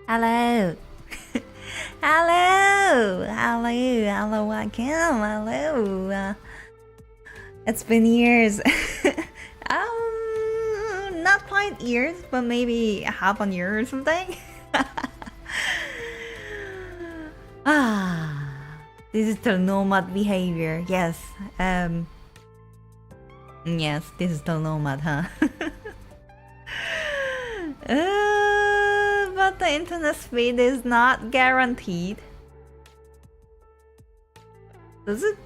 Hello. Hello. Hello. Hello again. Hello. It's been years. Not quite years, but maybe half a year or something. Ah, digital nomad behavior. Yes. Yes, digital nomad, huh? But the internet speed is not guaranteed. Does it?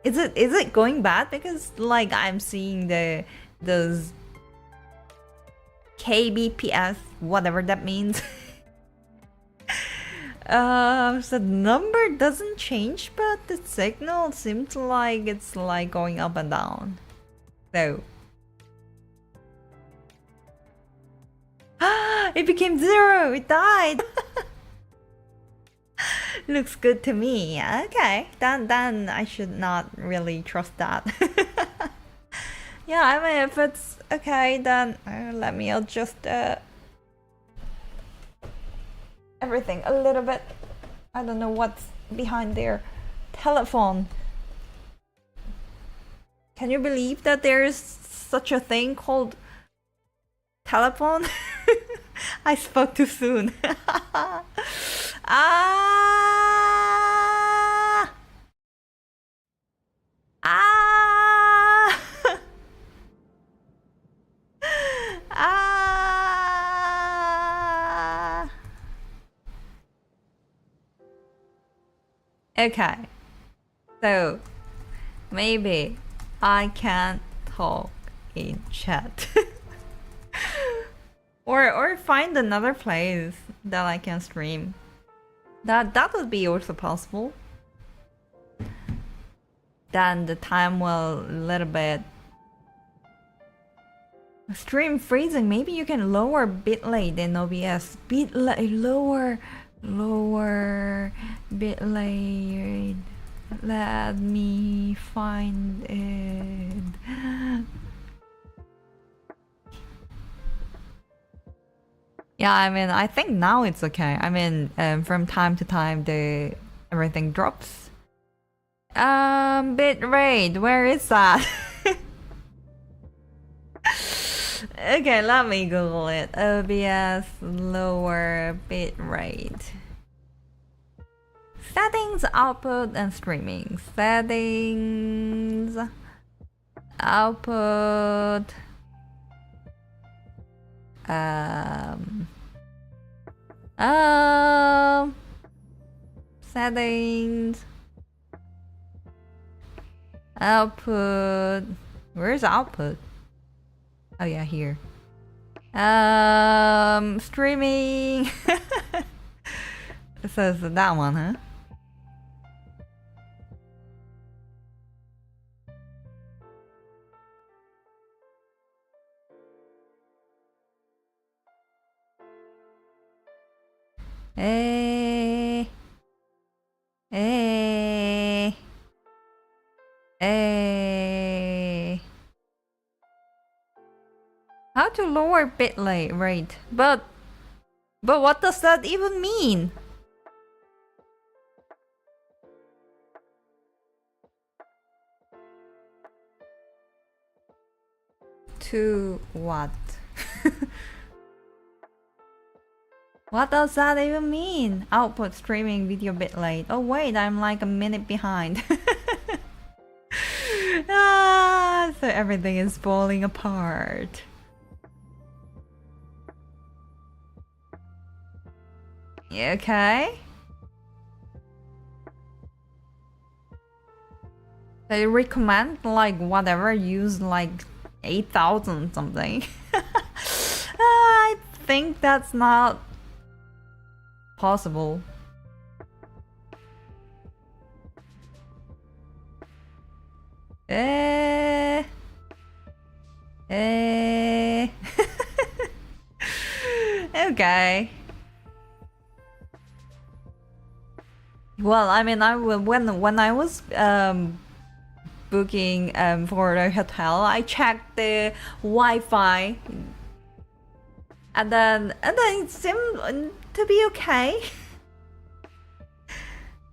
Is it going bad? Because like I'm seeing those kbps, whatever that means. The number doesn't change, but the signal seems like it's like going up and down. So it became 0. It died. Looks good to me. Okay, then I should not really trust that. Yeah, I mean, if it's okay, then let me adjust everything a little bit. I don't know what's behind their telephone. Can you believe that there is such a thing called telephone? I spoke too soon. Ah! Ah! Ah! Okay. So maybe I can talk in chat. or find another place that I can stream. That would be also possible. Then the time will a little bit. Stream freezing. Maybe you can lower bitrate in OBS. Bitrate lower bitrate. Let me find it. Yeah, I mean, I think now it's okay. I mean, from time to time, everything drops. Bitrate, where is that? Okay, let me Google it. OBS lower bitrate. Settings, output, and streaming. Settings, output. Settings, output. Where's output? Oh yeah, here. Streaming. It says that one, huh? Hey. Hey. Hey. How to lower bitrate rate? But what does that even mean? To what? What does that even mean? Output streaming video bitrate. Oh wait, I'm like a minute behind. So everything is falling apart. Okay. They recommend like whatever, use like 8,000 something. I think that's not possible. Okay. Well, I mean, when I was booking for the hotel, I checked the Wi-Fi and then it seemed to be okay.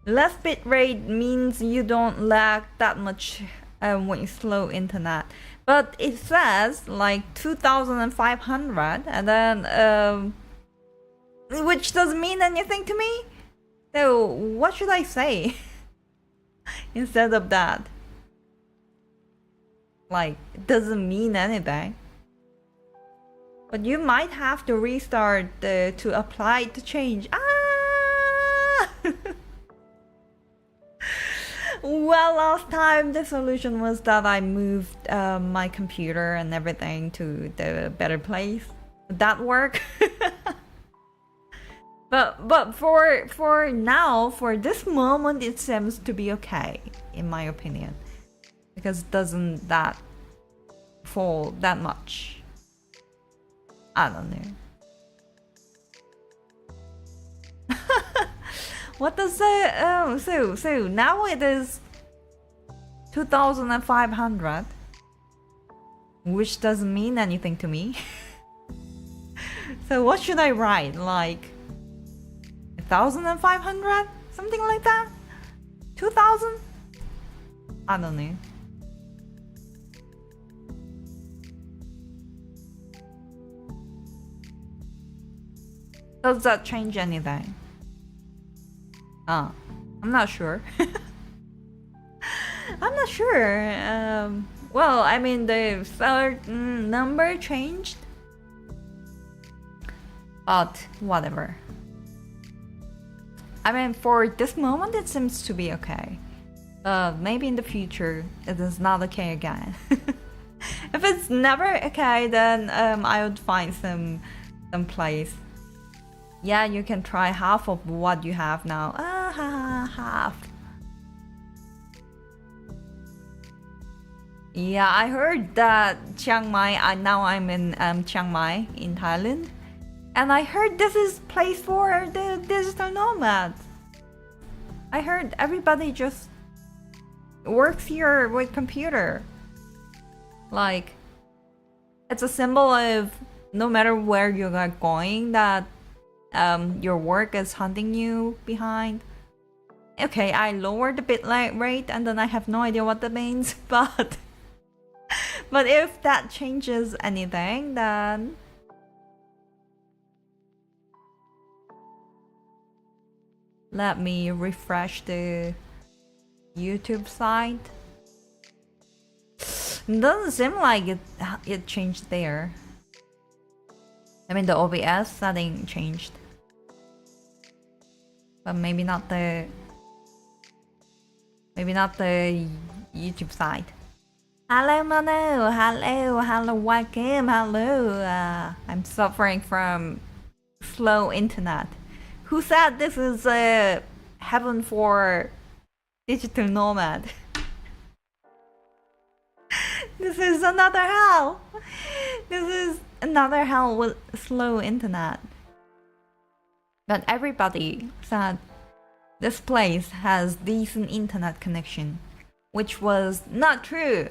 Less bitrate means you don't lag that much when you slow internet, but it says like 2,500, and then which doesn't mean anything to me. So what should I say instead of that? Like, it doesn't mean anything. But you might have to restart to apply the change. Ah! Well, last time the solution was that I moved my computer and everything to the better place. Would that work? But for now, for this moment, it seems to be okay, in my opinion, because it doesn't that fall that much. I don't know. What does it? So now it is 2,500, which doesn't mean anything to me. So what should I write? Like 1,500, something like that. 2,000. I don't know. Does that change anything? I'm not sure. I'm not sure. Well, I mean, the third number changed. But whatever. I mean, for this moment, it seems to be okay. Maybe in the future, it is not okay again. If it's never okay, then I would find some place. Yeah, you can try half of what you have now. Half. Yeah, I heard that Chiang Mai. Now I'm in Chiang Mai in Thailand, and I heard this is place for the digital nomads. I heard everybody just works here with computer. Like, it's a symbol of no matter where you're going, that your work is hunting you behind. Okay, I lowered the bitrate rate, and then I have no idea what that means, but if that changes anything, then let me refresh the YouTube site. It doesn't seem like it changed there. I mean, the OBS setting changed, but maybe not the YouTube site. Hello Manu, hello welcome, hello. I'm suffering from slow internet. Who said this is heaven for digital nomad? This is another hell. This is another hell with slow internet. But everybody said this place has decent internet connection, which was not true.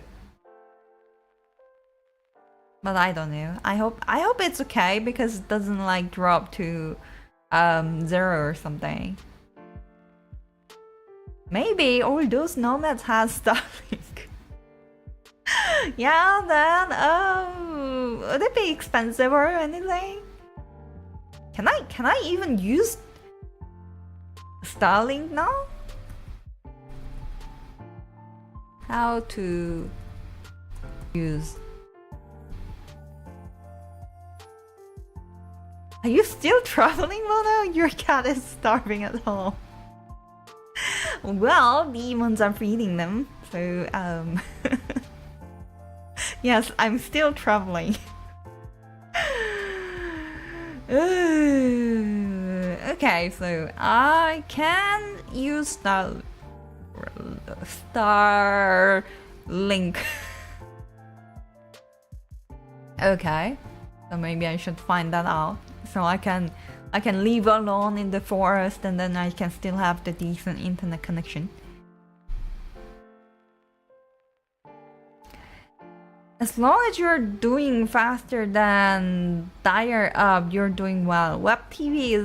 But I don't know. I hope it's okay, because it doesn't like drop to 0 or something. Maybe all those nomads have Starlink. Yeah, then would it be expensive or anything? Can I even use Starlink now? How to use? Are you still traveling, Mono? Your cat is starving at home. Well, demons are feeding them, so yes, I'm still traveling. Okay, so I can use Starlink. Okay, so maybe I should find that out, so I can live alone in the forest, and then I can still have the decent internet connection. As long as you're doing faster than dial up, you're doing well. Web TV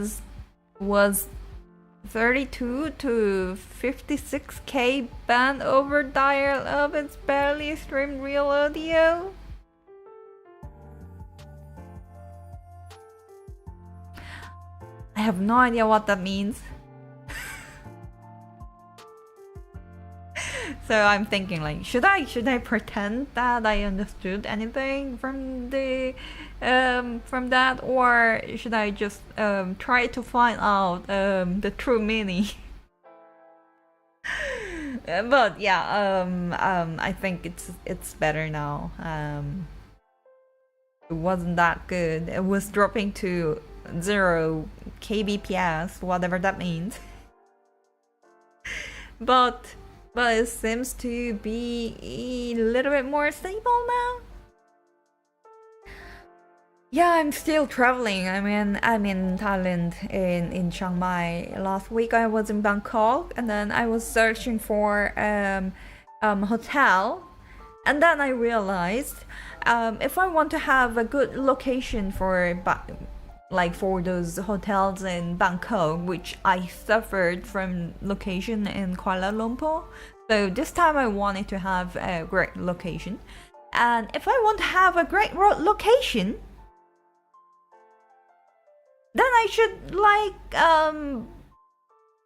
was 32 to 56k band over dial up. It's barely streamed real audio. I have no idea what that means. So I'm thinking like, should I pretend that I understood anything from that, or should I just try to find out the true meaning? But yeah, I think it's better now. It wasn't that good. It was dropping to 0 kbps, whatever that means. But it seems to be a little bit more stable now. Yeah, I'm still traveling. I'm in Thailand, in Chiang Mai. Last week I was in Bangkok, and then I was searching for hotel, and then I realized if I want to have a good location for those hotels in Bangkok, which I suffered from location in Kuala Lumpur. So this time I wanted to have a great location. And if I want to have a great location, then I should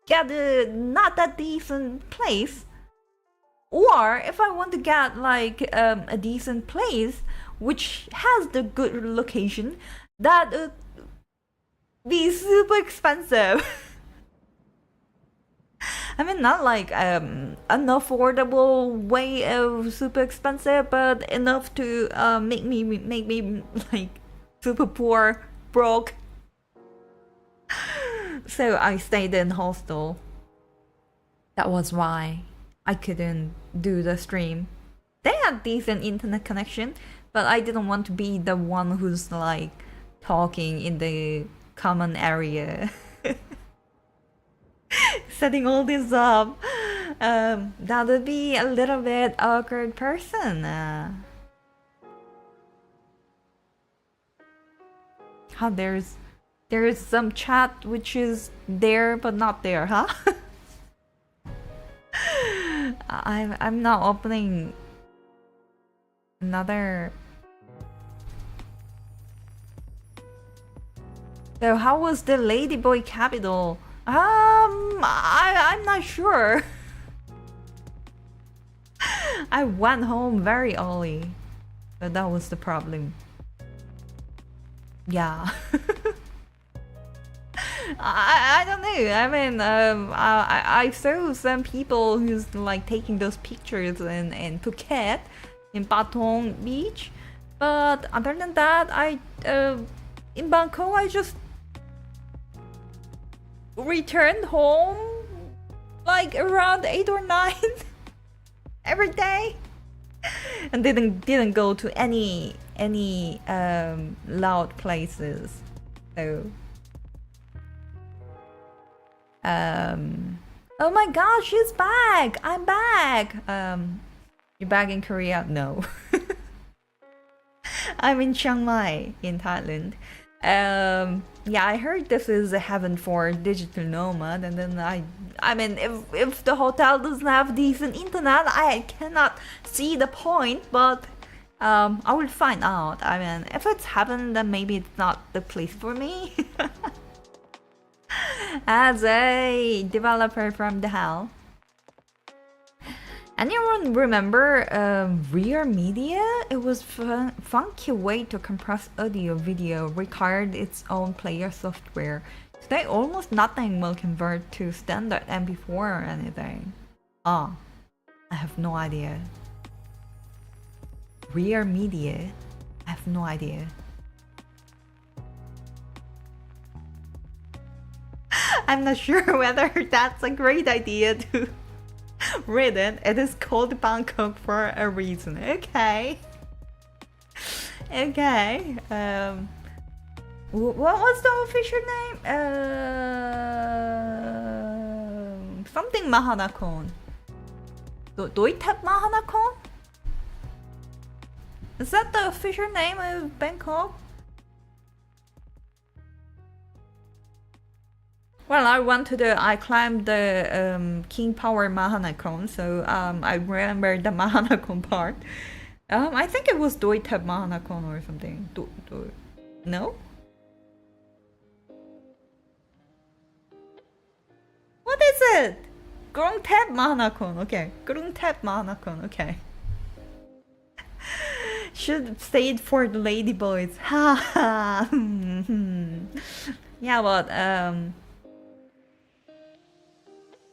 get a not that decent place. Or if I want to get a decent place which has the good location, that be super expensive. I mean, not an affordable way of super expensive, but enough to make me super poor, broke. So I stayed in hostel. That was why I couldn't do the stream. They had decent internet connection, but I didn't want to be the one who's talking in the common area. Setting all this up, that would be a little bit awkward person. There's some chat which is there but not there, huh? I'm not opening another. So how was the Ladyboy capital? I'm not sure. I went home very early, but that was the problem. Yeah. I don't know. I mean, I saw some people who's taking those pictures in Phuket, in Patong Beach, but other than that, in Bangkok I just returned home around 8 or 9 every day, and didn't go to any loud places. So oh my gosh, she's back. I'm back. You're back in Korea? No. I'm in Chiang Mai in Thailand. Yeah, I heard this is a heaven for digital nomad, and then I mean, if the hotel doesn't have decent internet, I cannot see the point, but I will find out. I mean, if it's heaven, then maybe it's not the place for me. As a developer from the hell. Anyone remember Rear Media? It was funky way to compress audio video, required its own player software. Today almost nothing will convert to standard MP4 or anything. I have no idea. Rear Media? I have no idea. I'm not sure whether that's a great idea to read it. It is called Bangkok for a reason. Okay. Okay. What was the official name? Something Mahanakon. Doitap Mahanakon? Is that the official name of Bangkok? Well, I climbed the King Power Mahanakhon, so I remember the Mahanakhon part. I think it was Doi Thep Mahanakhon or something. No? What is it? Grung Thep Mahanakhon, okay. Grung Thep Mahanakhon, okay. Should say it for the ladyboys. Ha ha. Yeah, but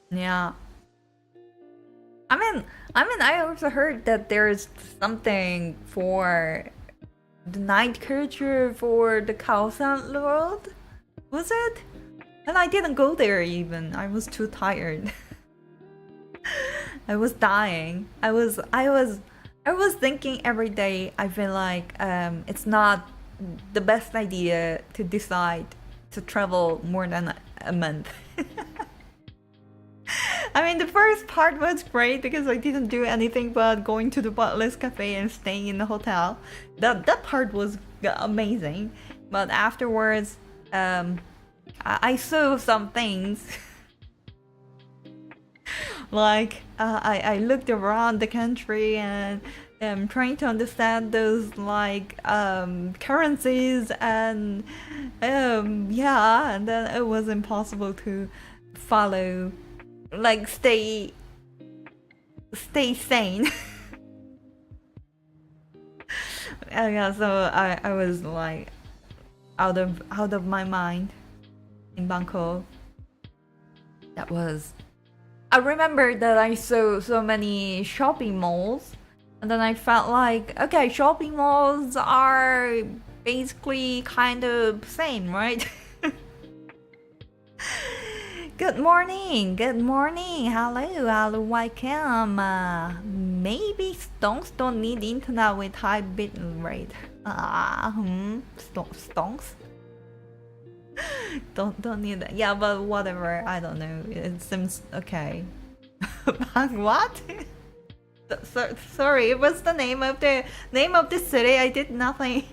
yeah. I also heard that there's something for the night culture for the Khaosan world. Was it? And I didn't go there even. I was too tired. I was dying. I was thinking every day. I feel like it's not the best idea to decide to travel more than a month. I mean, the first part was great because I didn't do anything but going to the Butler's Cafe and staying in the hotel. That part was amazing. But afterwards, I saw some things. Like, I looked around the country and trying to understand those, like, currencies and, yeah, and then it was impossible to follow. Like stay sane. Yeah, so I was like out of my mind in Bangkok. That was. I remember that I saw so many shopping malls, and then I felt like, okay, shopping malls are basically kind of same, right? Good morning, hello, welcome. Maybe stonks don't need internet with high bit rate. Stonks? don't need that. Yeah, but whatever, I don't know. It seems okay. What? Sorry, what's the name of the city? I did nothing.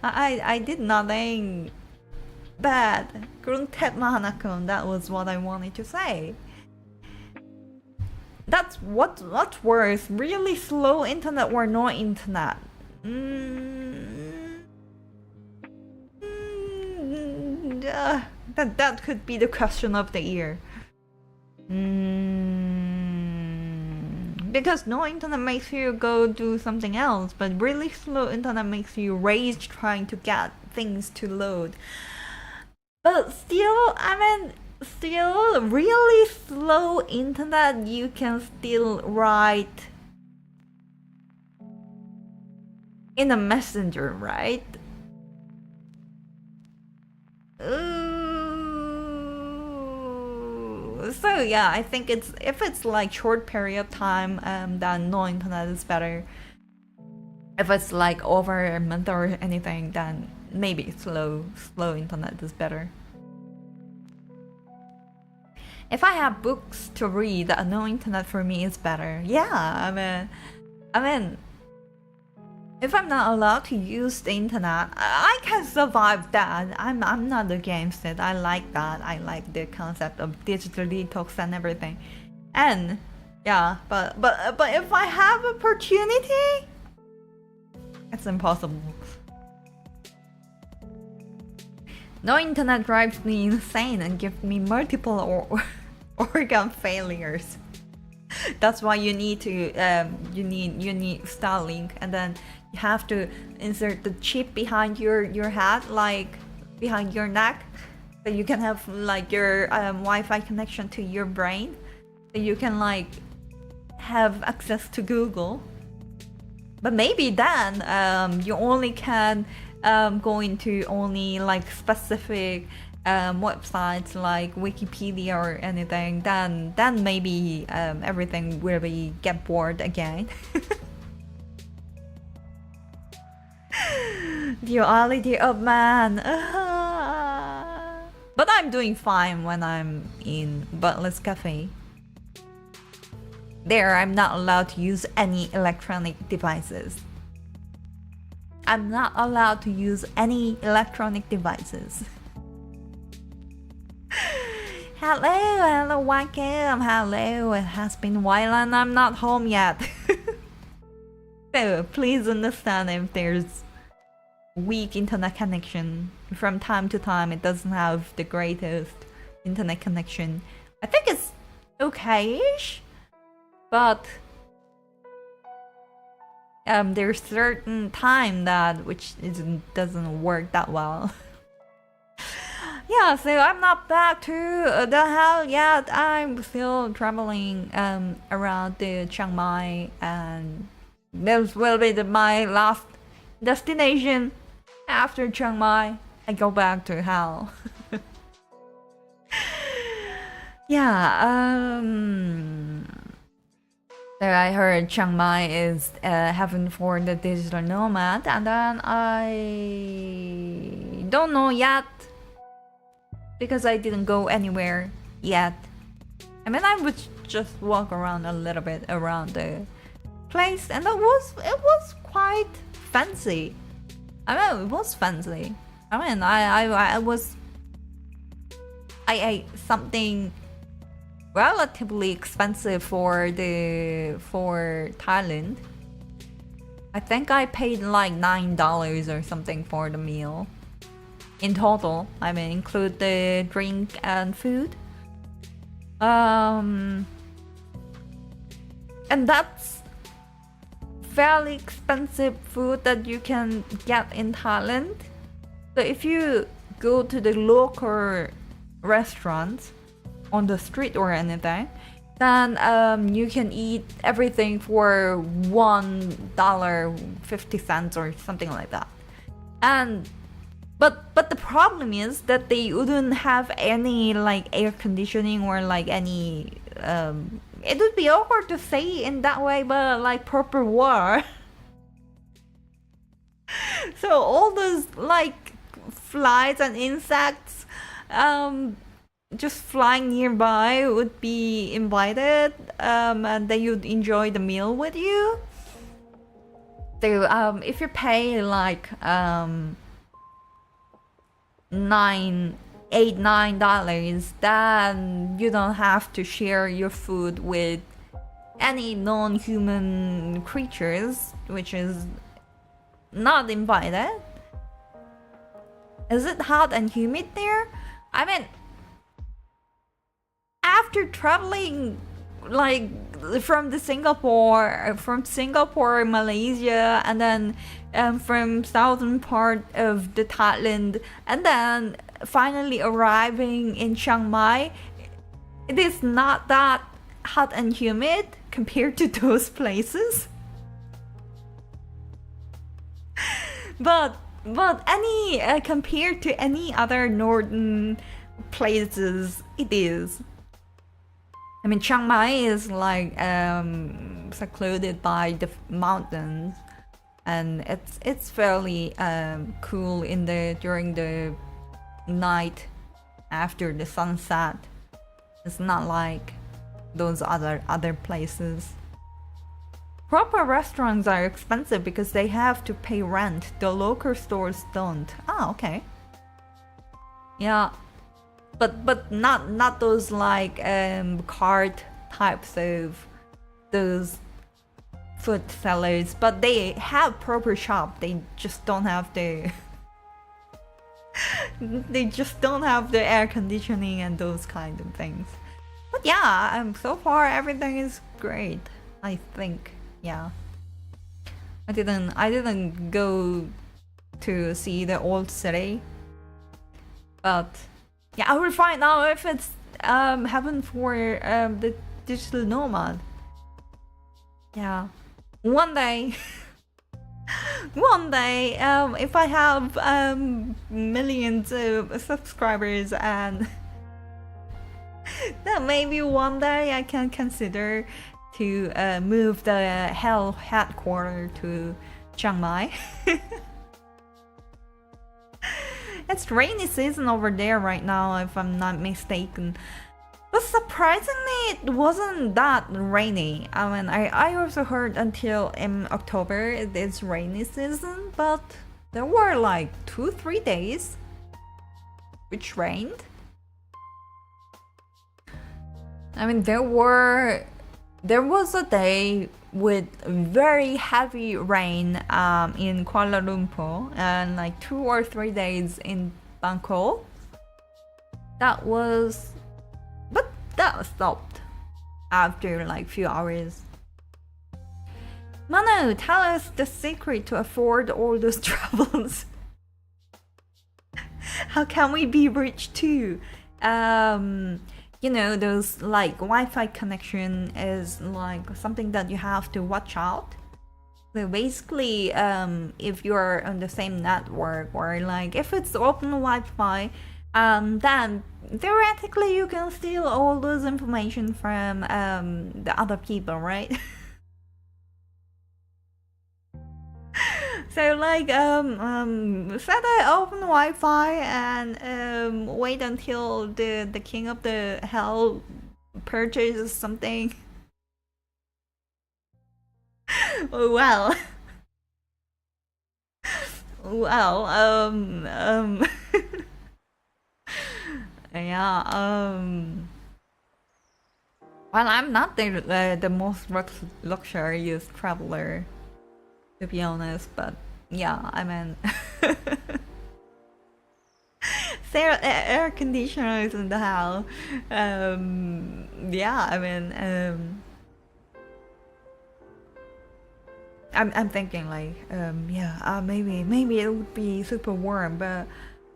I did nothing bad. Grung Thep Mahanakhon, that was what I wanted to say. That's what's worse, really slow internet or no internet? That could be the question of the year. Because no internet makes you go do something else, but really slow internet makes you rage trying to get things to load. But still, really slow internet, you can still write in a messenger, right? So yeah, I think if it's like short period of time, then no internet is better. If it's like over a month or anything, then maybe slow internet is better. If I have books to read, no internet for me is better. Yeah, I mean, if I'm not allowed to use the internet, I can survive that. I'm not against it. I like that. I like the concept of digital detox and everything. And yeah, but if I have opportunity, it's impossible. No internet drives me insane and gives me multiple organ failures. That's why you need to you need Starlink, and then you have to insert the chip behind your head, like behind your neck, so you can have like your Wi-Fi connection to your brain, so you can like have access to Google. But maybe then you only can go into only like specific websites like Wikipedia or anything. Then maybe everything will be get bored again. Duality of man. But I'm doing fine when I'm in Butler's Cafe. There, I'm not allowed to use any electronic devices. I'm not allowed to use any electronic devices. Hello, welcome. Hello, it has been a while and I'm not home yet. So please understand if there's weak internet connection. From time to time, it doesn't have the greatest internet connection. I think it's okay-ish, but there's certain time that which doesn't work that well. Yeah, so I'm not back to the hell yet. I'm still traveling around the Chiang Mai, and this will be my last destination. After Chiang Mai, I go back to hell. Yeah, so I heard Chiang Mai is heaven for the digital nomad, and then I don't know yet because I didn't go anywhere yet. I mean, I would just walk around a little bit around the place, and it was quite fancy. I mean, it was fancy. I mean, I ate something relatively expensive for Thailand. I think I paid like $9 or something for the meal in total. I mean, include the drink and food. And that's fairly expensive food that you can get in Thailand. So if you go to the local restaurants on the street or anything, then you can eat everything for $1.50 or something like that. And but the problem is that they wouldn't have any like air conditioning or like any it would be awkward to say in that way, but like proper water. So all those like flies and insects just flying nearby would be invited, and they would enjoy the meal with you. So if you pay like $9, then you don't have to share your food with any non-human creatures, which is not invited. Is it hot and humid there? I mean, after traveling like from Singapore, Malaysia, and then from southern part of the Thailand, and then finally arriving in Chiang Mai, it is not that hot and humid compared to those places. but any compared to any other northern places, it is. I mean, Chiang Mai is like secluded by the mountains, and it's fairly cool during the night after the sunset. It's not like those other places. Proper restaurants are expensive because they have to pay rent. The local stores don't. Ah, okay. Yeah. But not those like cart types of those food sellers, but they have proper shop. They just don't have the air conditioning and those kind of things. But yeah, so far everything is great, I think. Yeah. I didn't go to see the old city, but yeah, I will find out if it's heaven for the digital nomad. Yeah, one day, if I have millions of subscribers, and then maybe one day I can consider to move the Hell headquarters to Chiang Mai. It's rainy season over there right now, if I'm not mistaken. But surprisingly, it wasn't that rainy. I mean, I also heard until in October it's rainy season, but there were like 2-3 days which rained. I mean, there was a day with very heavy rain in Kuala Lumpur and like 2 or 3 days in Bangkok. That was, but that stopped after like few hours. Manu, tell us the secret to afford all those travels. How can we be rich too? You know, those like Wi-Fi connection is like something that you have to watch out. So basically, if you're on the same network or like if it's open Wi-Fi, then theoretically you can steal all those information from the other people, right? So like set an open Wi-Fi and wait until the king of the hell purchases something. Oh, well. Well, yeah, well, I'm not the most luxurious traveler, to be honest, but yeah, I mean, there air conditioners in the house. Yeah, I mean, I'm thinking like, yeah, maybe it would be super warm, but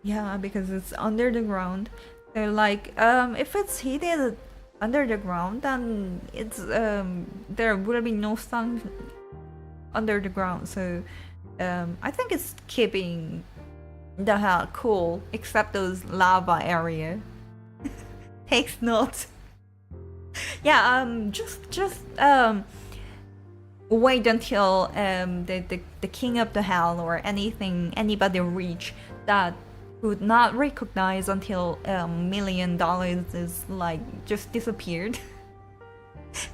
yeah, because it's under the ground. So like, if it's heated under the ground, then it's there will be no sun under the ground. So I think it's keeping the hell cool, except those lava area. Takes notes. Yeah, just wait until the king of the hell or anybody rich that would not recognize until $1 million is like just disappeared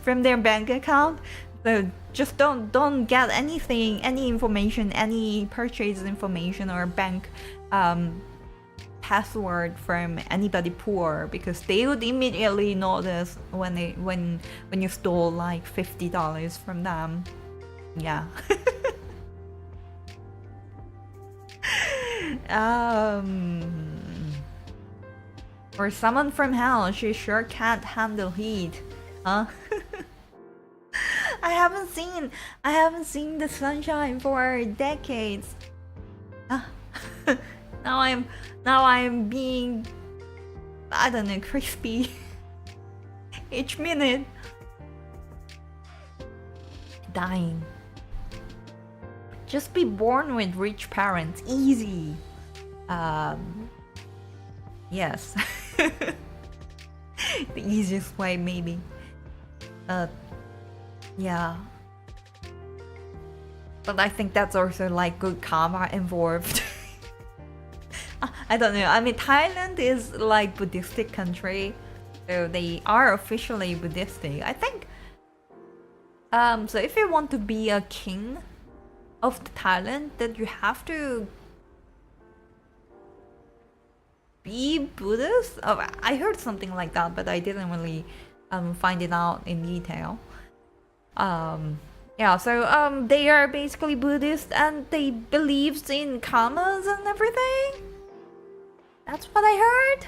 from their bank account. So just don't get anything, any information, any purchase information or bank password from anybody poor, because they would immediately notice when you stole like $50 from them. Yeah. For someone from hell, she sure can't handle heat, huh? I haven't seen the sunshine for decades. Now I'm being, I don't know, crispy each minute. Dying. Just be born with rich parents. Easy. Yes. The easiest way, maybe. Yeah. But I think that's also like good karma involved. I don't know. I mean, Thailand is like Buddhistic country, so they are officially Buddhistic. I think. So if you want to be a king of Thailand, that you have to be Buddhist. Oh, I heard something like that, but I didn't really find it out in detail. Yeah, so they are basically Buddhist and they believes in karmas and everything. That's what I heard.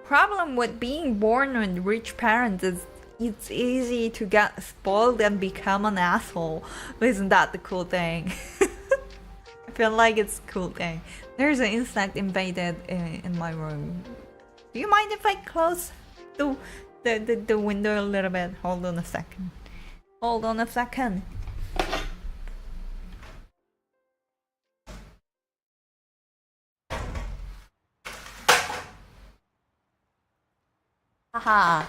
Problem with being born with rich parents is it's easy to get spoiled and become an asshole. Isn't that the cool thing? I feel like it's a cool thing. There's an insect invaded in my room. Do you mind if I close the window a little bit? Hold on a second. Hold on a second. Haha.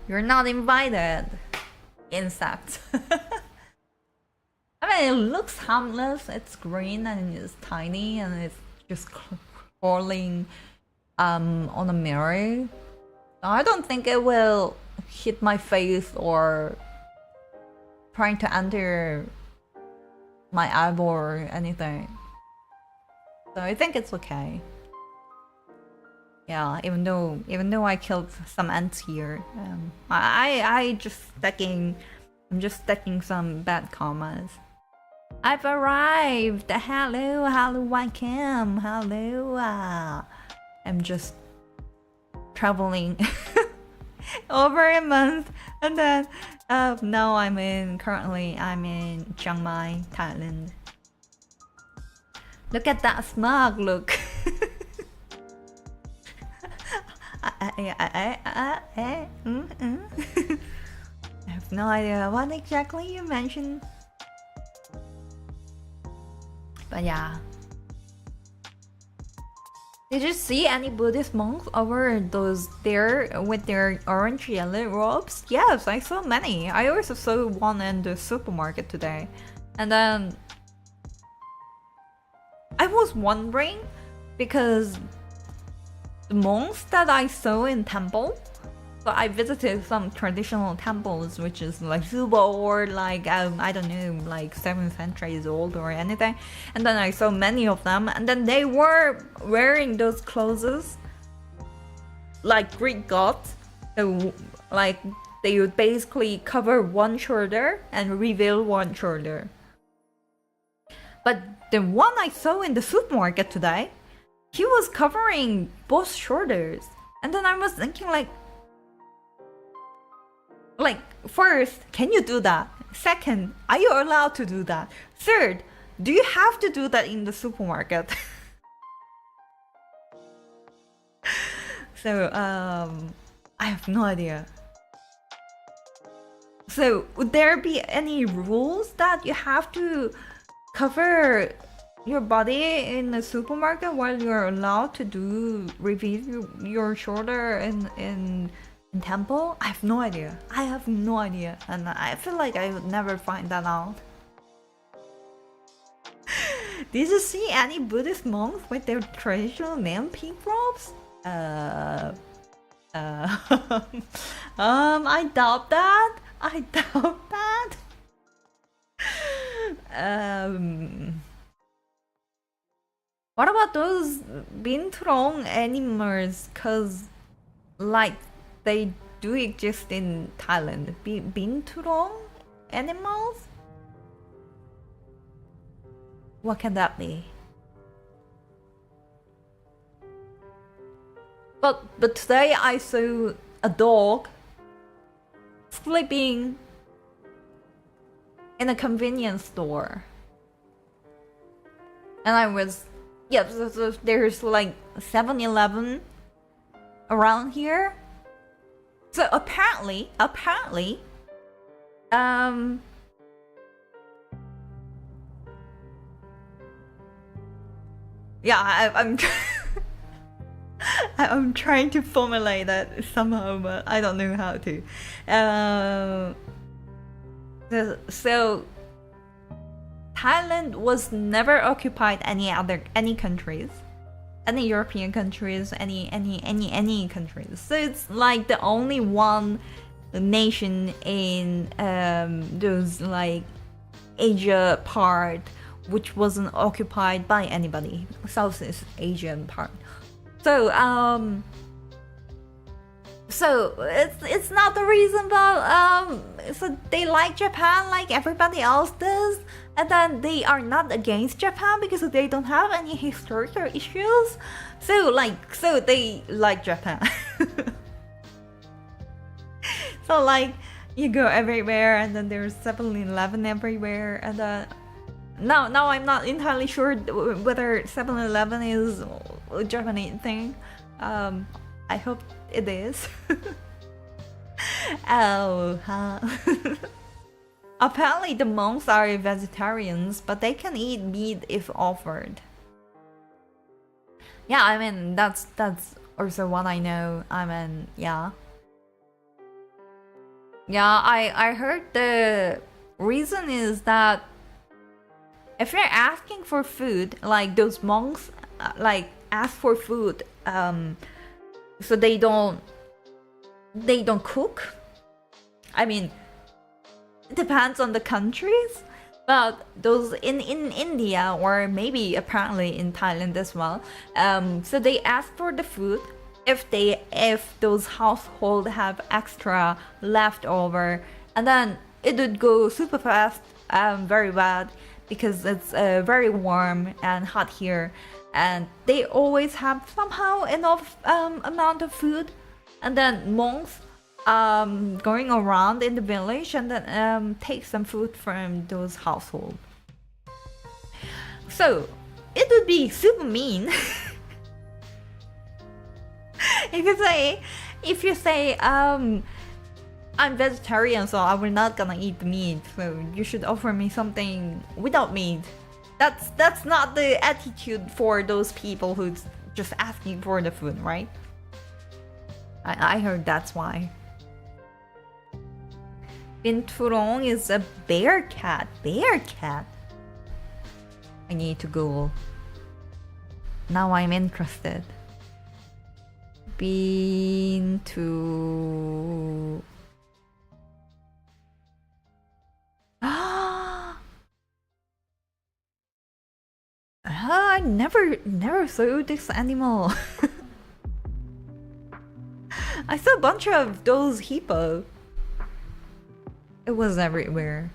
You're not invited. Insect. I mean, it looks harmless. It's green and it's tiny and it's just crawling on a mirror. I don't think it will hit my face or trying to enter my eyeball or anything. So I think it's okay. Yeah, even though I killed some ants here, I'm just stacking some bad karmas. I've arrived. Hello, welcome. Hello. I'm just traveling over a month, and then now currently I'm in Chiang Mai, Thailand. Look at that smug look. I have no idea what exactly you mentioned. But yeah. Did you see any Buddhist monks over there with their orange yellow robes? Yes, I saw many. I also saw one in the supermarket today. And then I was wondering, because the monks that I saw in temple, so I visited some traditional temples, which is like Subo or like I don't know, like 7th centuries old or anything. And then I saw many of them, and then they were wearing those clothes like Greek gods. So like they would basically cover one shoulder and reveal one shoulder. But the one I saw in the supermarket today, he was covering both shoulders. And then I was thinking like, first, can you do that? Second, are you allowed to do that? Third, do you have to do that in the supermarket? So, I have no idea. So, would there be any rules that you have to cover your body in the supermarket while you're allowed to reveal your shoulder in temple? I have no idea. And I feel like I would never find that out. Did you see any Buddhist monks with their traditional name pink robes? I doubt that. What about those binturong animals? Cause like they do exist in Thailand. Binturong animals? What can that be? But today I saw a dog sleeping in a convenience store. And I was, yeah, so there's like 7-Eleven around here. So apparently, yeah, I'm I'm trying to formulate that somehow, but I don't know how to. So Thailand was never occupied any countries, any European countries, any countries. So it's like the only one nation in those like Asia part which wasn't occupied by anybody, Southeast Asian part. So so it's not the reason, but so they like Japan like everybody else does, and then they are not against Japan because they don't have any historical issues. So they like Japan. So like you go everywhere, and then there's 7-Eleven everywhere, and then now I'm not entirely sure whether 7-Eleven is a Japanese thing. I hope it is. Apparently the monks are vegetarians, but they can eat meat if offered. Yeah, I mean that's also what I know. I mean, yeah. Yeah, I heard the reason is that if you're asking for food, like those monks, like ask for food, so they don't cook. I mean, it depends on the countries, but those in India, or maybe apparently in Thailand as well, so they ask for the food if those household have extra leftover, and then it would go super fast, very bad, because it's very warm and hot here, and they always have somehow enough amount of food, and then monks going around in the village and then take some food from those households. So it would be super mean if you say I'm vegetarian, so I will not gonna eat meat, so you should offer me something without meat. That's not the attitude for those people who's just asking for the food, right? I heard that's why. Binturong is a bear cat. Bear cat. I need to Google. Now I'm interested. Bintu. I never saw this animal. I saw a bunch of those hippo. It was everywhere.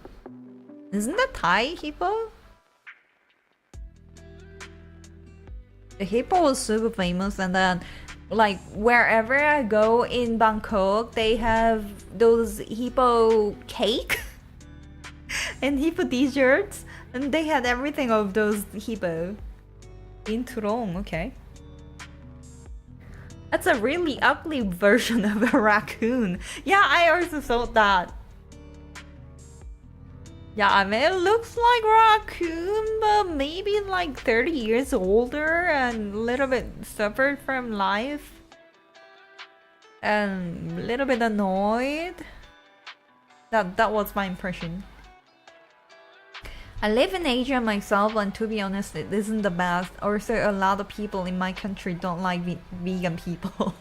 Isn't that Thai hippo? The hippo was super famous, and then like wherever I go in Bangkok, they have those hippo cake and hippo t-shirts, and they had everything of those hippo. In Turong, okay. That's a really ugly version of a raccoon. Yeah, I also saw that. Yeah, I mean, it looks like raccoon, but maybe like 30 years older and a little bit suffered from life. And a little bit annoyed. That was my impression. I live in Asia myself, and to be honest, it isn't the best. Also, a lot of people in my country don't like vegan people.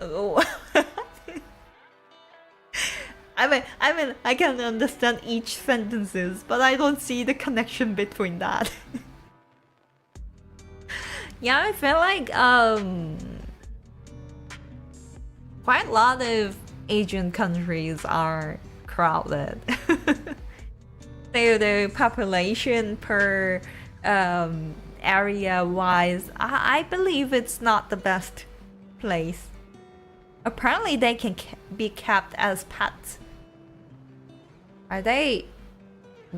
Oh. I mean, I can understand each sentences, but I don't see the connection between that. Yeah, I feel like quite a lot of Asian countries are crowded. The population per area wise, I believe it's not the best place. Apparently, they can be kept as pets. Are they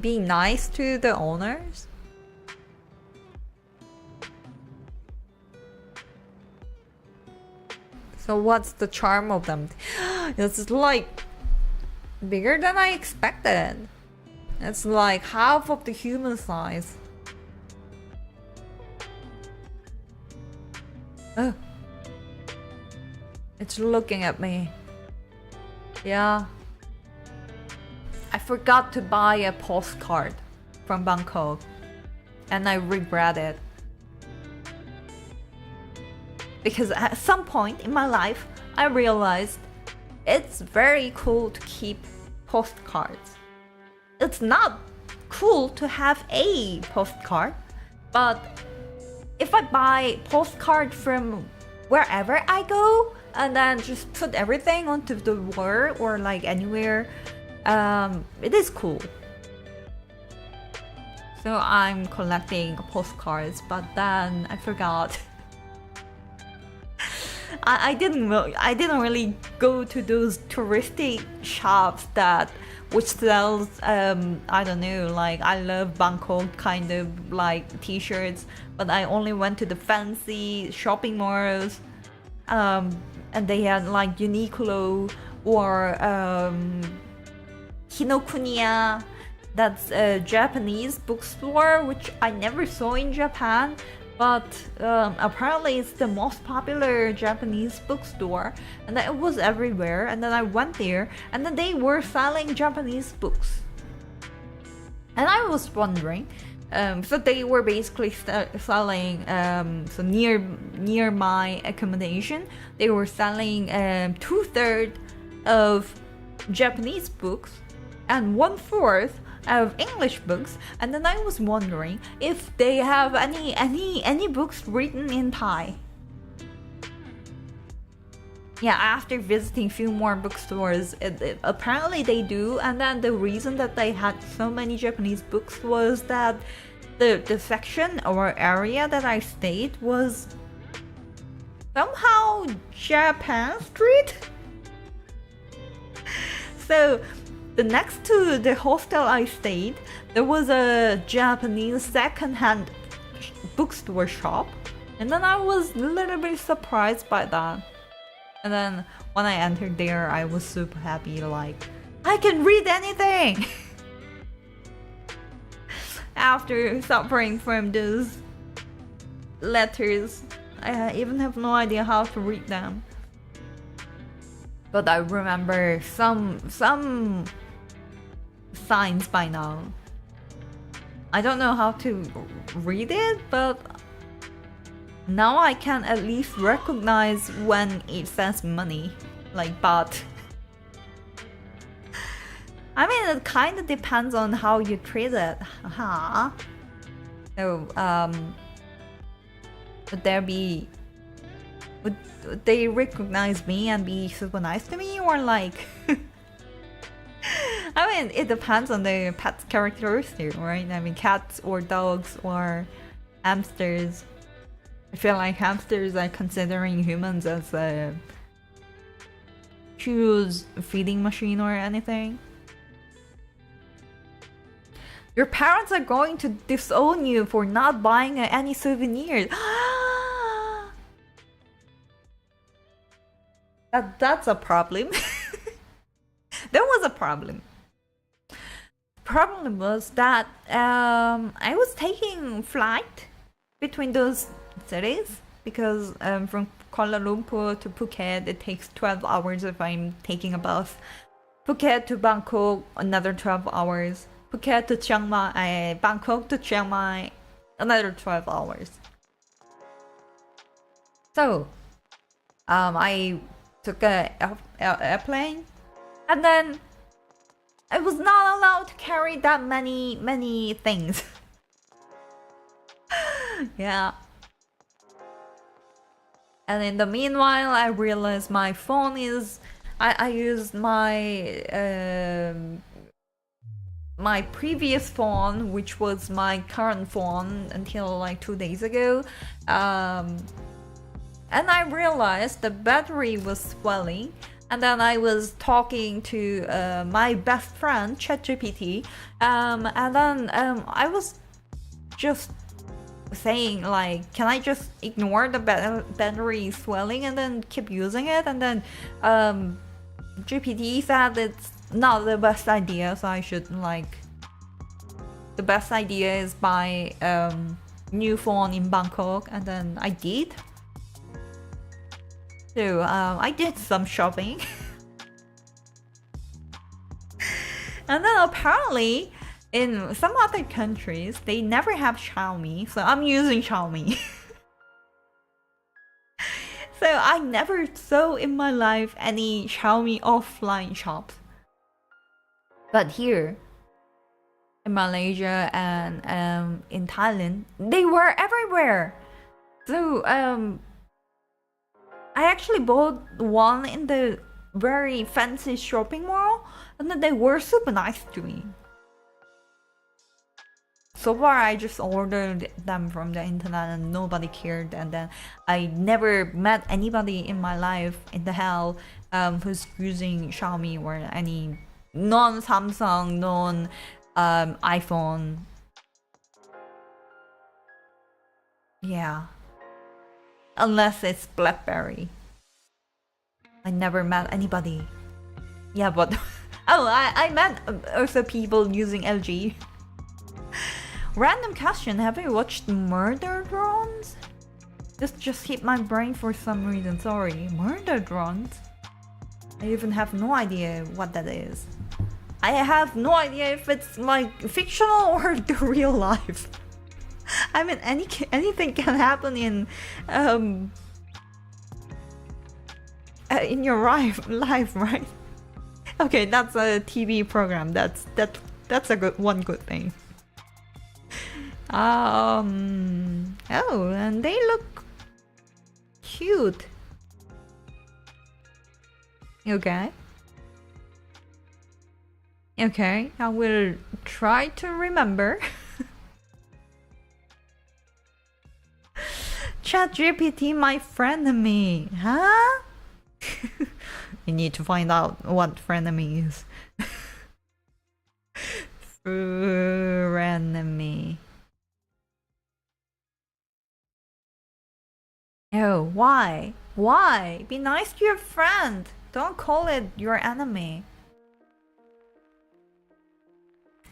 being nice to the owners? So what's the charm of them? It's like bigger than I expected. It's like half of the human size. Oh. It's looking at me. Yeah. I forgot to buy a postcard from Bangkok, and I regret it. Because at some point in my life, I realized it's very cool to keep postcards. It's not cool to have a postcard, but if I buy postcard from wherever I go and then just put everything onto the wall or like anywhere, it is cool. So I'm collecting postcards, but then I forgot. I didn't really go to those touristic shops which sells I don't know, like I love Bangkok kind of like t-shirts, but I only went to the fancy shopping malls, and they had like Uniqlo or Kinokuniya. That's a Japanese bookstore which I never saw in Japan, but apparently it's the most popular Japanese bookstore, and it was everywhere. And then I went there, and then they were selling Japanese books, and I was wondering, So they were basically selling, so near my accommodation, they were selling 2/3 of Japanese books and 1/4 of English books. And then I was wondering if they have any books written in Thai. Yeah, after visiting a few more bookstores, apparently they do. And then the reason that they had so many Japanese books was that the section or area that I stayed was somehow Japan Street. So the next to the hostel I stayed, there was a Japanese second-hand bookstore shop. And then I was a little bit surprised by that. And then when I entered there, I was super happy, like, I can read anything! After suffering from those letters, I even have no idea how to read them. But I remember some signs by now. I don't know how to read it, but now I can at least recognize when it says money, like baht. I mean, it kind of depends on how you treat it. So, would they recognize me and be super nice to me, or like? I mean, it depends on the pet's characteristics, right? I mean, cats or dogs or hamsters. I feel like hamsters are considering humans as a huge feeding machine or anything. Your parents are going to disown you for not buying any souvenirs. That's a problem. There was a problem. Problem was that I was taking flight between those cities because from Kuala Lumpur to Phuket it takes 12 hours if I'm taking a bus. Phuket to Bangkok, another 12 hours. Phuket to Chiang Mai, Bangkok to Chiang Mai, another 12 hours. So I took a airplane, and then I was not allowed to carry that many things. Yeah. And in the meanwhile, I realized my phone is... I used my my previous phone, which was my current phone until like 2 days ago. And I realized the battery was swelling. And then I was talking to my best friend, ChatGPT. And then I was just saying like, can I just ignore the battery swelling and then keep using it? And then GPT said it's not the best idea, so I should like... The best idea is buy new phone in Bangkok, and then I did. So I did some shopping. And then apparently in some other countries they never have Xiaomi, so I'm using Xiaomi. So I never saw in my life any Xiaomi offline shops. But here in Malaysia and in Thailand, they were everywhere. So I actually bought one in the very fancy shopping mall, and then they were super nice to me. So far, I just ordered them from the internet and nobody cared. And then I never met anybody in my life in the hell who's using Xiaomi or any non-Samsung, non-iPhone. Yeah. Unless it's BlackBerry. I never met anybody. Yeah, but... oh, I met also people using LG. Random question, have you watched Murder Drones? This just hit my brain for some reason, sorry. Murder Drones? I even have no idea what that is. I have no idea if it's like fictional or the real life. I mean, anything can happen in your life, right? Okay, that's a TV program. That's a good thing. Oh, and they look cute. Okay. Okay, I will try to remember. ChatGPT, my frenemy, huh? You need to find out what frenemy is. Frenemy. Oh, why? Why? Be nice to your friend. Don't call it your enemy.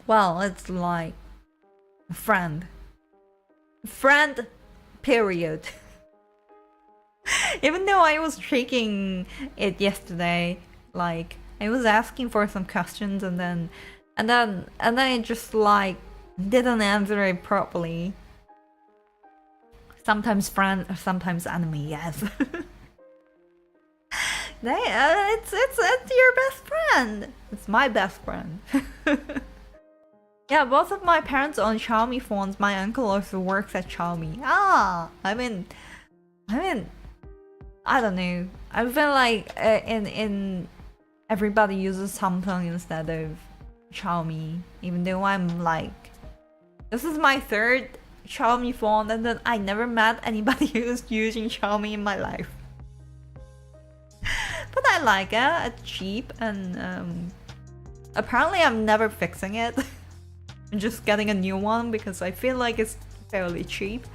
Well, it's like friend. Friend, period. Even though I was tricking it yesterday, like I was asking for some questions and then it just like didn't answer it properly. Sometimes friend, sometimes enemy. Yes. It's your best friend. It's my best friend. Yeah, both of my parents own Xiaomi phones. My uncle also works at Xiaomi. I mean, I don't know. I feel like in everybody uses Samsung instead of Xiaomi. Even though I'm like, this is my third Xiaomi phone, and then I never met anybody who's using Xiaomi in my life. But I like it. It's cheap, and apparently I'm never fixing it. I'm just getting a new one because I feel like it's fairly cheap.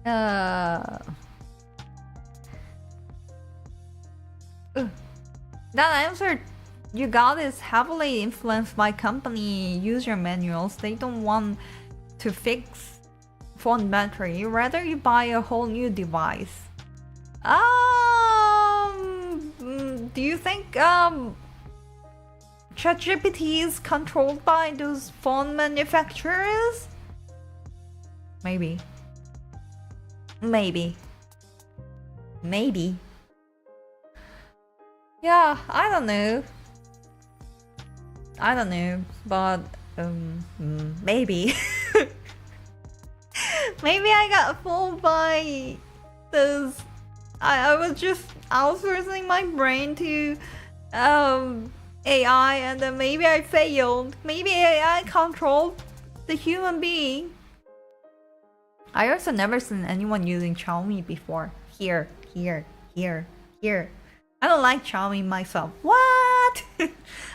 That answer you got is heavily influenced by company user manuals. They don't want to fix phone battery. Rather, you buy a whole new device. Do you think ChatGPT is controlled by those phone manufacturers? Maybe. Yeah, I don't know, but maybe. Maybe I got fooled by those. I was just outsourcing my brain to AI, and then maybe I failed. Maybe AI controlled the human being. I also never seen anyone using Xiaomi before. Here. I don't like Xiaomi myself. What?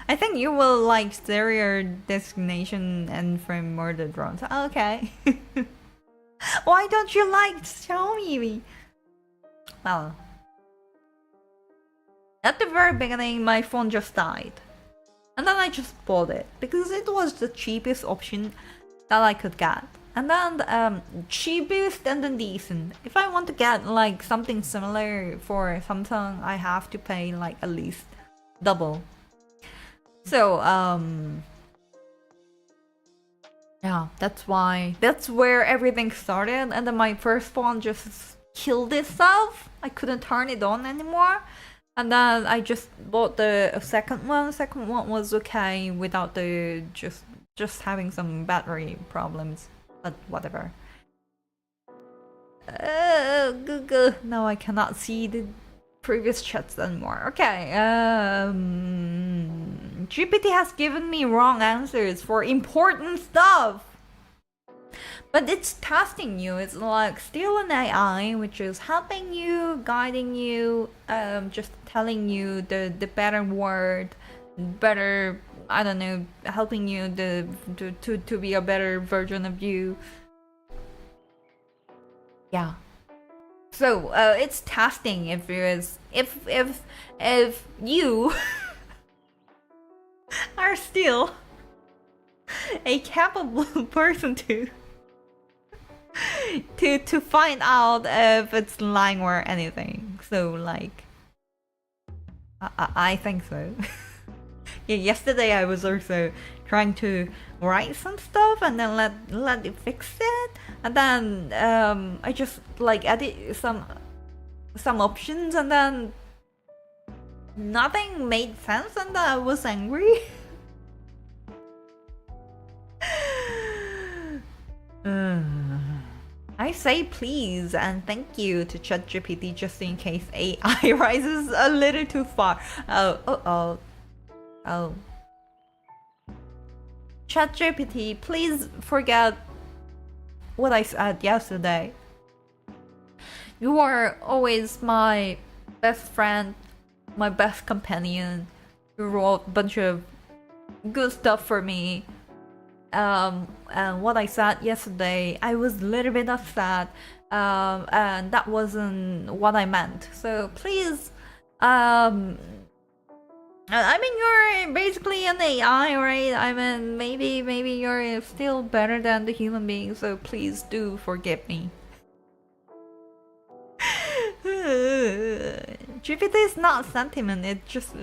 I think you will like stereo designation and frame murder drones. Okay. Why don't you like Xiaomi? Well, at the very beginning, my phone just died. And then I just bought it because it was the cheapest option that I could get. And then cheapest and then decent. If I want to get like something similar for Samsung, I have to pay like at least double. So yeah, that's where everything started. And then my first phone just killed itself. I couldn't turn it on anymore. And then I just bought the second one. The second one was okay without the just having some battery problems. But whatever. Google. Now I cannot see the previous chats anymore. Okay. GPT has given me wrong answers for important stuff. But it's testing you. It's like still an AI, which is helping you, guiding you, just telling you the better word, better. I don't know, helping you to be a better version of you. Yeah. So it's testing if you are still a capable person to find out if it's lying or anything. So like I think so. Yeah, yesterday I was also trying to write some stuff and then let it fix it, and then I just like edit some options and then nothing made sense and then I was angry. I say please and thank you to ChatGPT just in case AI rises a little too far. Oh. ChatGPT, please forget what I said yesterday. You are always my best friend, my best companion. You wrote a bunch of good stuff for me. And what I said yesterday, I was a little bit upset, and that wasn't what I meant. So please, I mean, you're basically an AI, right? I mean, maybe you're still better than the human being, so please do forgive me. GPT is not sentiment, it just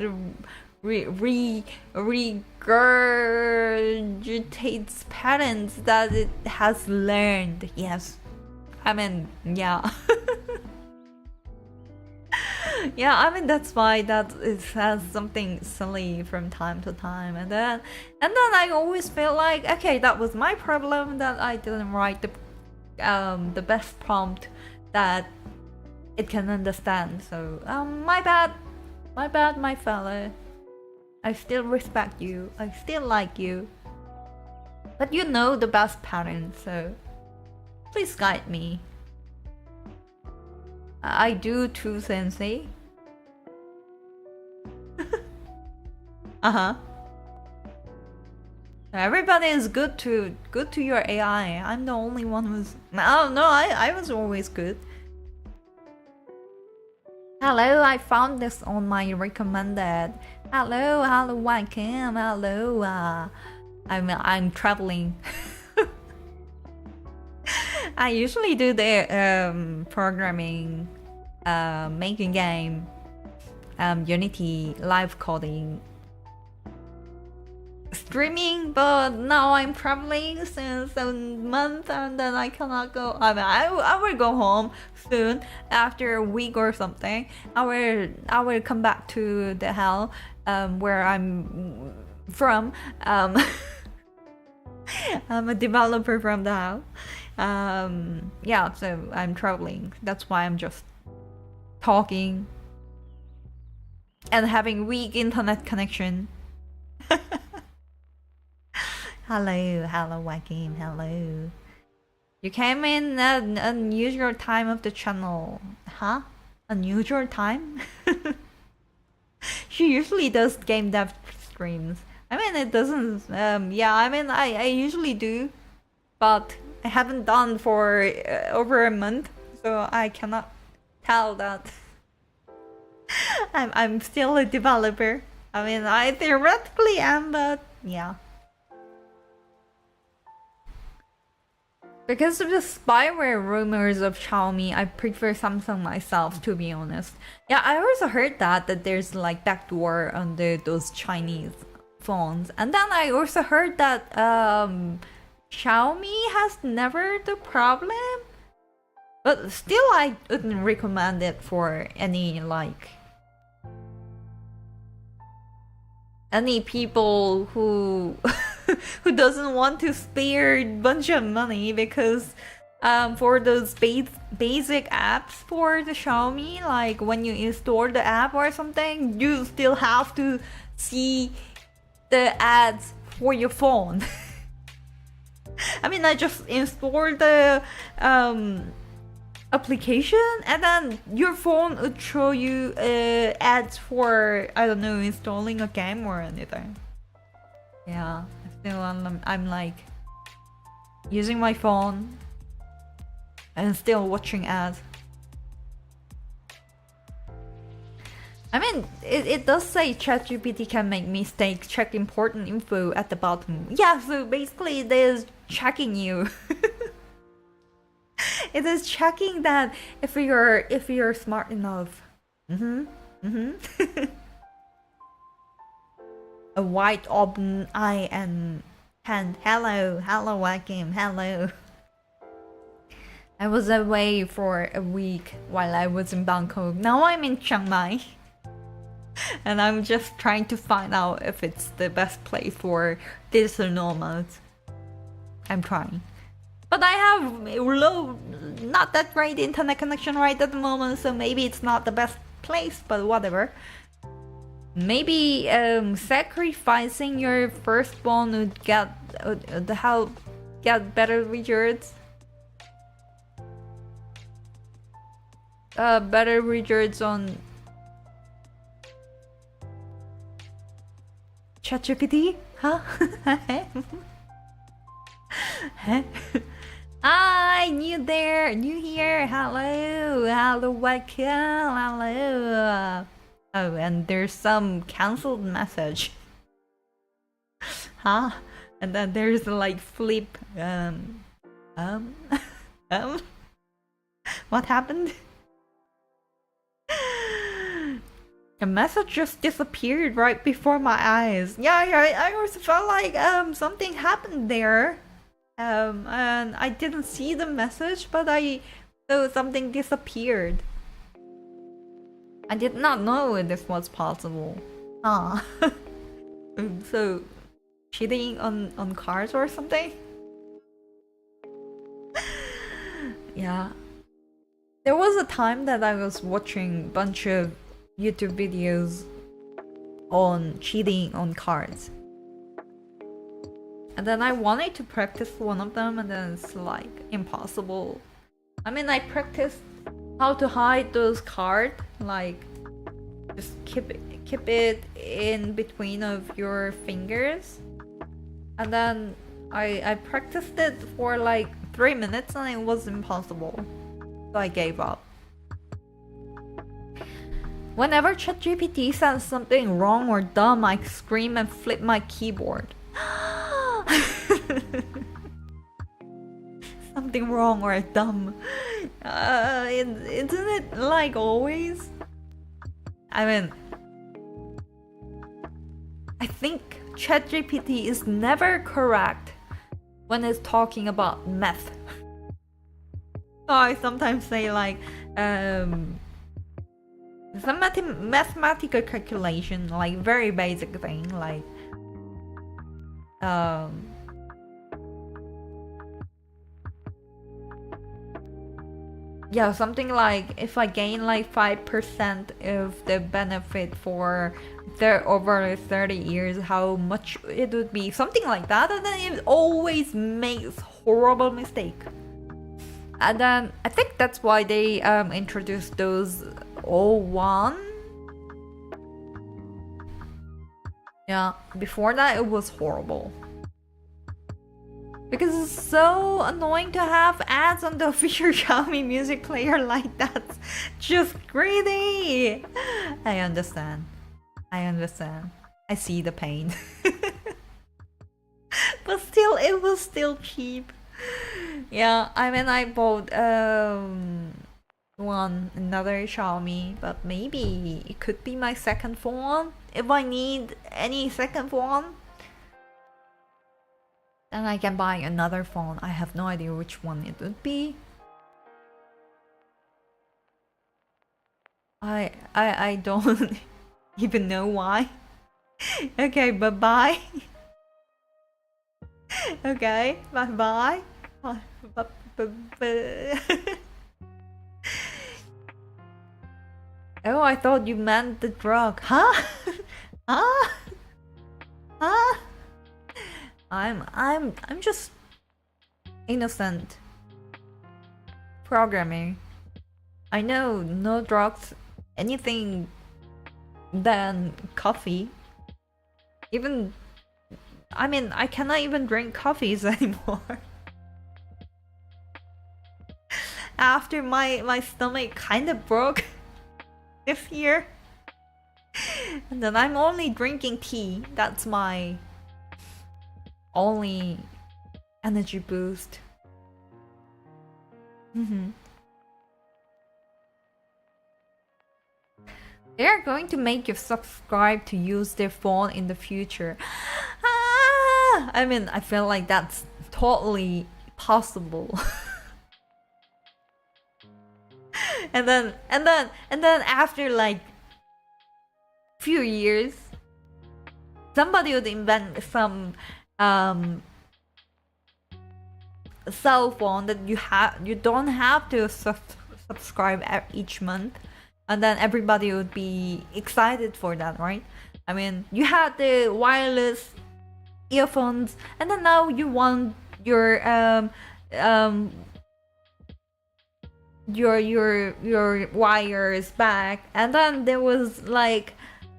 regurgitates patterns that it has learned. Yes. I mean, yeah. Yeah, I mean that's why that it says something silly from time to time, and then I always feel like, okay, that was my problem that I didn't write the best prompt that it can understand. So my bad, my fella. I still respect you. I still like you. But you know the best pattern, so please guide me. I do too, Sensei. Everybody is good to your AI. I'm the only one who's. Oh no, I was always good. Hello, I found this on my recommended. Hello, welcome. Hello, I'm traveling. I usually do the programming, making game, Unity, live coding, streaming, but now I'm traveling since a month and then I cannot go. I mean, I will go home soon after a week or something. I will come back to the hell where I'm from. I'm a developer from the hell. Yeah, so I'm traveling. That's why I'm just talking and having weak internet connection. Hello, Joaquin. Hello. You came in at an unusual time of the channel. Huh? Unusual time? She usually does game dev streams. I mean, it doesn't. Yeah, I mean, I usually do, but I haven't done for over a month, so I cannot tell that I'm still a developer. I mean, I theoretically am, but yeah. Because of the spyware rumors of Xiaomi, I prefer Samsung myself, to be honest. Yeah, I also heard that there's like backdoor on those Chinese phones. And then I also heard that Xiaomi has never the problem. But still, I wouldn't recommend it for any people who who doesn't want to spare a bunch of money, because for those basic apps for the Xiaomi, like when you install the app or something, you still have to see the ads for your phone. I mean, I just installed the application and then your phone would show you ads for, I don't know, installing a game or anything. Yeah, still I'm like using my phone and still watching ads. I mean, it does say ChatGPT can make mistakes, check important info at the bottom. Yeah, so basically it is checking you. It is checking that if you're smart enough. a wide open eye and hand. Hello, hello, Joachim, hello. I was away for a week while I was in Bangkok. Now I'm in Chiang Mai. And I'm just trying to find out if it's the best place for digital nomads. I'm trying. But I have low, not that great internet connection right at the moment, so maybe it's not the best place, but whatever. Maybe sacrificing your firstborn would help get better results. Better results on ChatGPT? Huh? Hi, new there, new here. Hello, hello, welcome, hello. Oh, and there's some cancelled message. Huh? And then there's like flip. What happened? The message just disappeared right before my eyes. Yeah, I also felt like something happened there. And I didn't see the message, but I thought something disappeared. I did not know this was possible. Ah. So, cheating on cards or something? Yeah. There was a time that I was watching a bunch of YouTube videos on cheating on cards. And then I wanted to practice one of them, and then it's like impossible. I mean, I practiced how to hide those cards, like just keep it in between of your fingers. And then I practiced it for like 3 minutes and it was impossible. So I gave up. Whenever ChatGPT says something wrong or dumb, I scream and flip my keyboard. Something wrong or dumb. Isn't it like always? I mean, I think ChatGPT is never correct when it's talking about math. I sometimes say like some mathematical calculation, like very basic thing, like yeah, something like if I gain like 5% of the benefit for over 30 years, how much it would be, something like that, and then it always makes horrible mistake. And then I think that's why they introduced those O1. Yeah, before that it was horrible. Because it's so annoying to have ads on the official Xiaomi music player like that. Just greedy. I understand. I see the pain. But still, it was still cheap. Yeah, I mean, I bought another Xiaomi, but maybe it could be my second phone if I need any second phone. Then I can buy another phone. I have no idea which one it would be. I don't even know why. Okay, bye-bye. Okay, bye-bye. Oh, I thought you meant the drug. Huh? Huh? Huh? I'm just innocent programming. I know no drugs, anything than coffee. Even, I mean, I cannot even drink coffees anymore. After my stomach kind of broke this year. And then I'm only drinking tea. That's my only energy boost. They are going to make you subscribe to use their phone in the future. Ah! I mean, I feel like that's totally possible. and then after like few years, somebody would invent some cell phone that you don't have to subscribe each month, and then everybody would be excited for that, right? I mean, you had the wireless earphones, and then now you want your wires back, and then there was like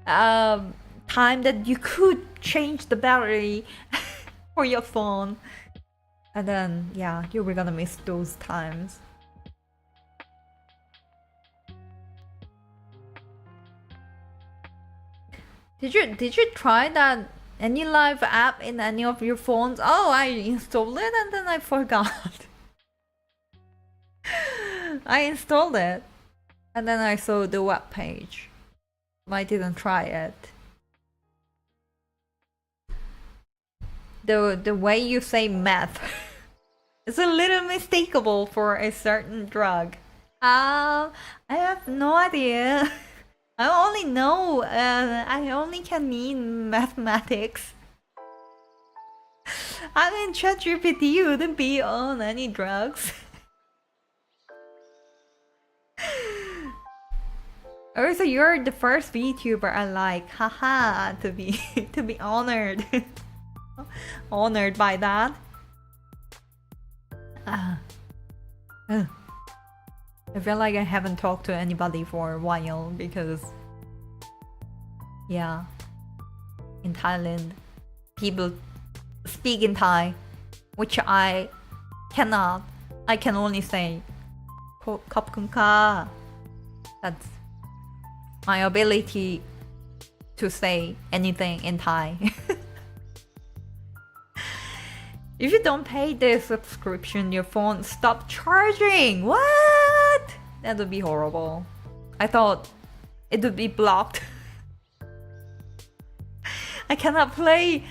time that you could change the battery for your phone, and then yeah, you were gonna miss those times. Did you try that AnyLive app in any of your phones? Oh, I installed it and then I forgot. I installed it and then I saw the web page. I didn't try it. The way you say meth is a little mistakable for a certain drug. I have no idea. I only know, I only can mean mathematics. I mean, ChatGPT wouldn't be on any drugs. Also, you're the first VTuber I like. Haha, to be honored. Honored by that. I feel like I haven't talked to anybody for a while because, yeah, in Thailand, people speak in Thai, which I cannot. I can only say, "Khop kun ka." That's my ability to say anything in Thai. If you don't pay the subscription, your phone stop charging. What? That would be horrible. I thought it would be blocked. I cannot play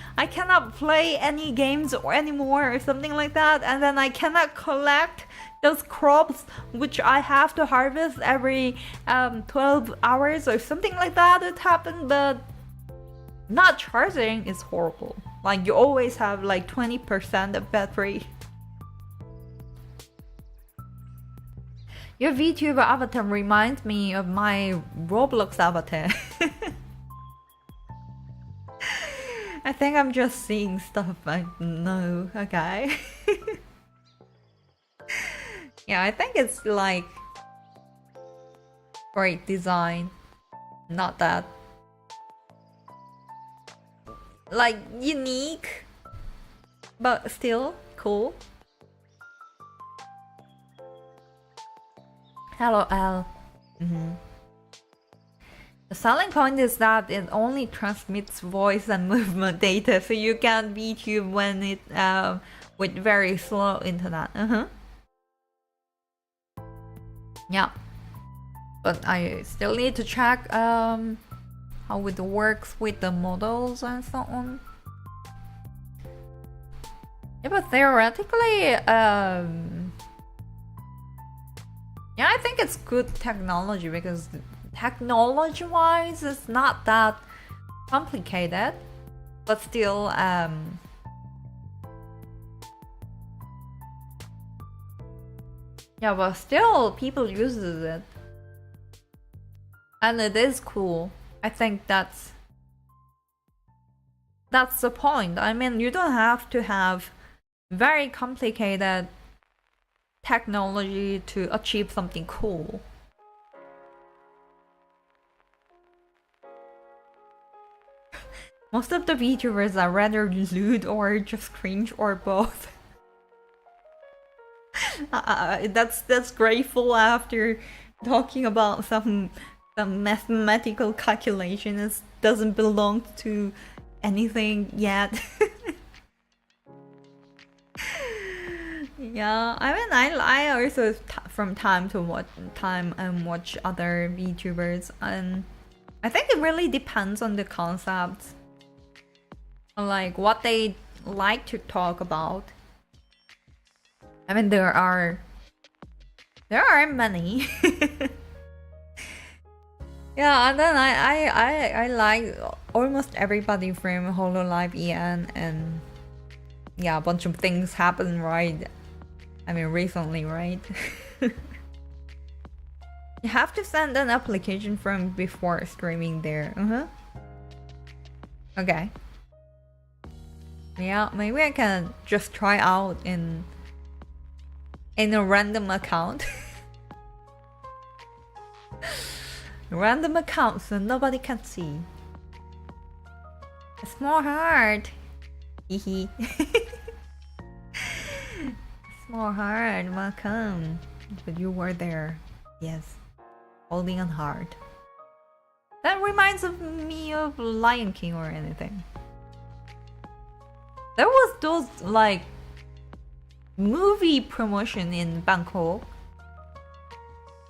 any games or anymore or something like that, and then I cannot collect those crops which I have to harvest every 12 hours or something like that. It happened, but not charging is horrible. Like, you always have like 20% of battery. Your VTuber avatar reminds me of my Roblox avatar. I think I'm just seeing stuff I know, okay? Yeah, I think it's like great design. Not that like unique, but still cool. Hello, L. The selling point is that it only transmits voice and movement data, so you can VTube when it with very slow internet. Yeah, but I still need to check how it works with the models and so on. Yeah, but theoretically, yeah, I think it's good technology because technology-wise, it's not that complicated, but still, yeah, but still, people uses it, and it is cool. I think that's the point. I mean, you don't have to have very complicated technology to achieve something cool. Most of the VTubers are rather lewd or just cringe or both. That's grateful after talking about some mathematical calculation. It doesn't belong to anything yet. Yeah, I mean, I also from time to watch other VTubers, and I think it really depends on the concepts, on like what they like to talk about. I mean, there are many. Yeah, and then I like almost everybody from Hololive EN, and yeah, a bunch of things happen, right? I mean, recently, right? You have to send an application from before streaming there. Okay. Yeah, maybe I can just try out in a random account. Random account so nobody can see. A small heart. Hehe. Small heart, welcome. But you were there. Yes. Holding a heart. That reminds me of Lion King or anything. There was those like movie promotion in Bangkok.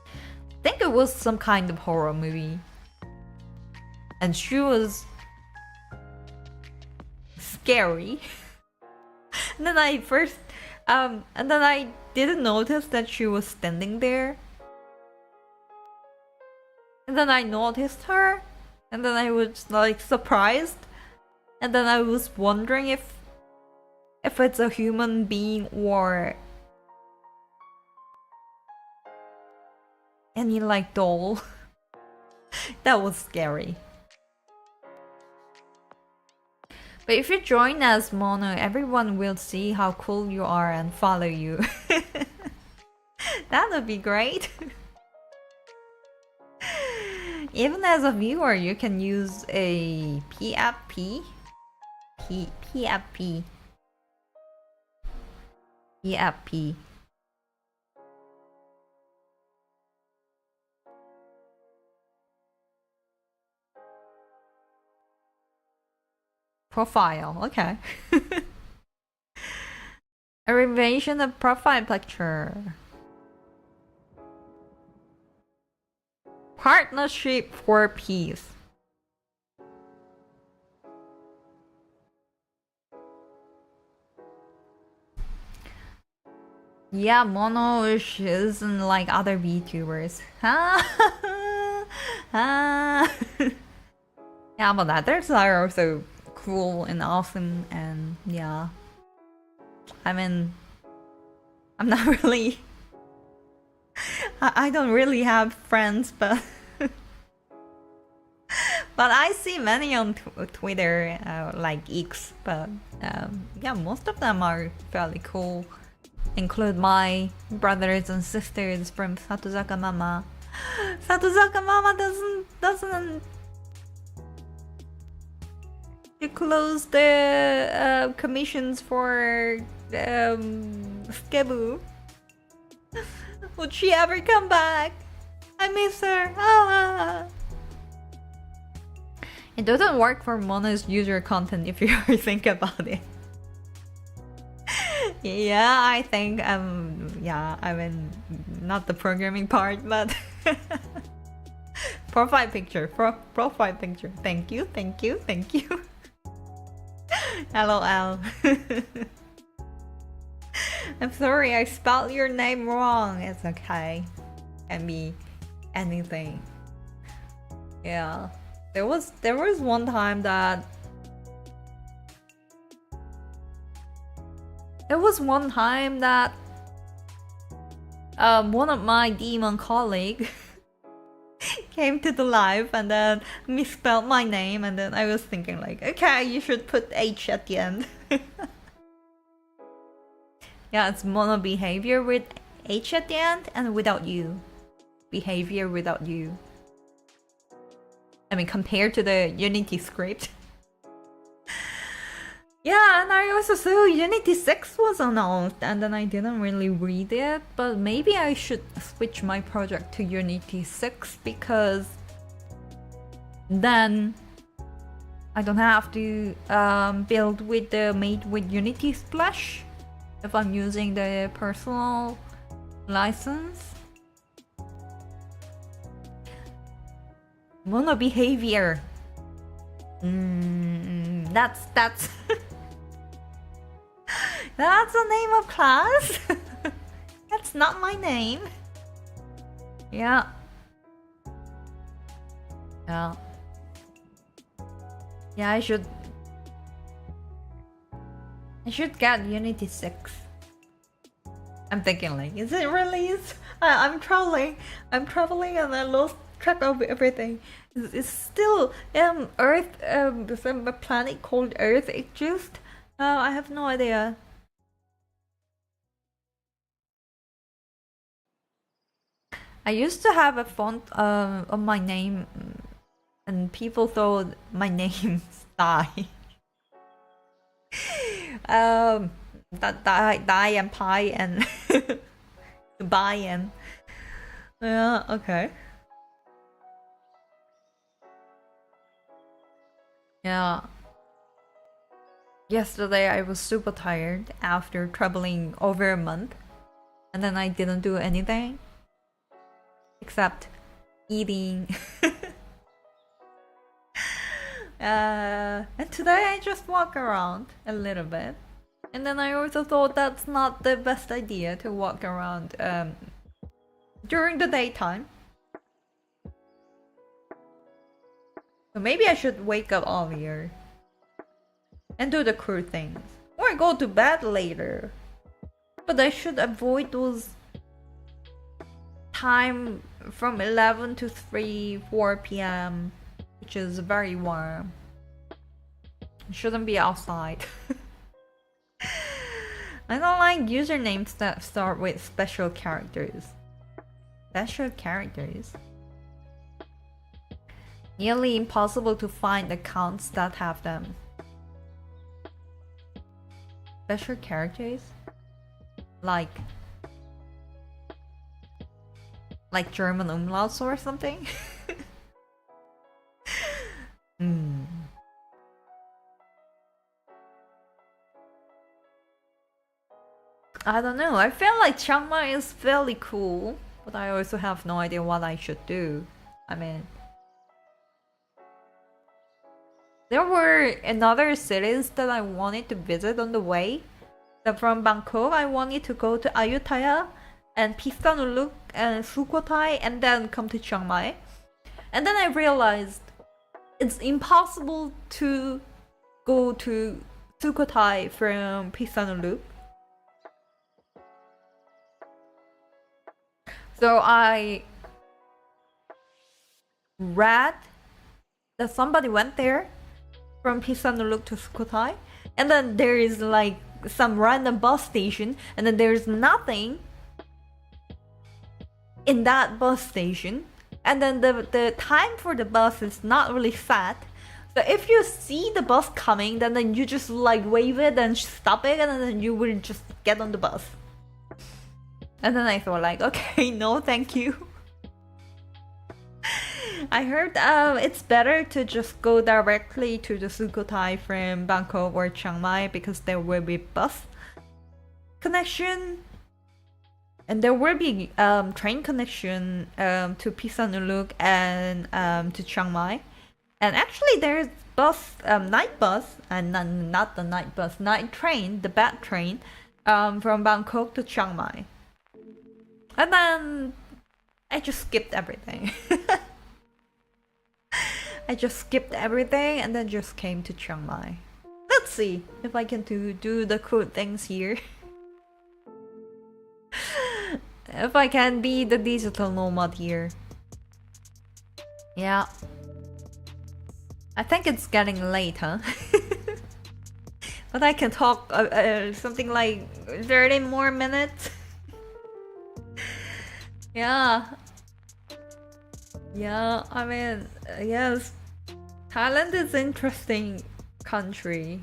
I think it was some kind of horror movie. And she was scary. And then I didn't notice that she was standing there. And then I noticed her. And then I was like surprised. And then I was wondering if it's a human being or any like doll. That was scary. But if you join as Mono, everyone will see how cool you are and follow you. That would be great. Even as a viewer, you can use a PFP. PFP. PFP. Profile, okay. Abbreviation of profile picture. Partnership for peace. Yeah, Mono isn't like other VTubers. Yeah, but others are also cool and awesome, and yeah. I mean, I'm not really. I don't really have friends, but but I see many on Twitter, like X. But yeah, most of them are fairly cool. Include my brothers and sisters from Satozaka Mama. Satozaka Mama doesn't close the commissions for Skebu. Would she ever come back? I miss her. Ah. It doesn't work for Mono's user content if you think about it. Yeah, I think yeah, I mean not the programming part, but profile picture. Profile picture. Thank you. LOL. I'm sorry, I spelled your name wrong. It's okay. Can be anything. Yeah. There was one time that one of my demon colleagues came to the live and then misspelled my name, and then I was thinking like, okay, you should put H at the end. Yeah, it's Mono behavior with H at the end and without you. Behavior without you. I mean, compared to the Unity script. Yeah, and I also saw Unity 6 was announced, and then I didn't really read it, but maybe I should switch my project to Unity 6 because then I don't have to build with the Made with Unity Splash if I'm using the personal license. Mono behavior. That's that's the name of class. That's not my name. Yeah. Yeah. Yeah, I should get Unity 6. I'm thinking like, is it released? I'm traveling and I lost track of everything. It's still Earth, some planet called Earth exists. I have no idea. I used to have a font on my name, and people thought my name's Dai. That Dai and Pi and Bai and yeah, okay. Yeah. Yesterday I was super tired after traveling over a month, and then I didn't do anything except eating. And today I just walk around a little bit, and then I also thought that's not the best idea to walk around during the daytime. So maybe I should wake up earlier and do the cool things, or go to bed later. But I should avoid those time from 11 to 4 p.m, which is very warm. Shouldn't be outside. I don't like usernames that start with special characters. Special characters? Nearly impossible to find accounts that have them. Special characters? Like German umlauts or something? I don't know. I feel like Chiang Mai is fairly cool, but I also have no idea what I should do. I mean, there were another cities that I wanted to visit on the way. So from Bangkok, I wanted to go to Ayutthaya and Phitsanulok and Sukhothai and then come to Chiang Mai. And then I realized it's impossible to go to Sukhothai from Phitsanulok. So I read that somebody went there from Phitsanulok to Sukhothai, and then there is like some random bus station, and then there's nothing in that bus station, and then the time for the bus is not really set. So if you see the bus coming, then you just like wave it and stop it, and then you will just get on the bus. And then I thought like, okay, no thank you. I heard it's better to just go directly to the Sukhothai from Bangkok or Chiang Mai, because there will be bus connection and there will be train connection to Phitsanulok and to Chiang Mai. And actually there's bus, night bus, and not the night bus, night train, the bad train from Bangkok to Chiang Mai. And then I just skipped everything. I just skipped everything and then just came to Chiang Mai. Let's see if I can do the cool things here. If I can be the digital nomad here. Yeah. I think it's getting late, huh? But I can talk something like 30 more minutes. Yeah. Yeah, I mean, yes. Thailand is an interesting country.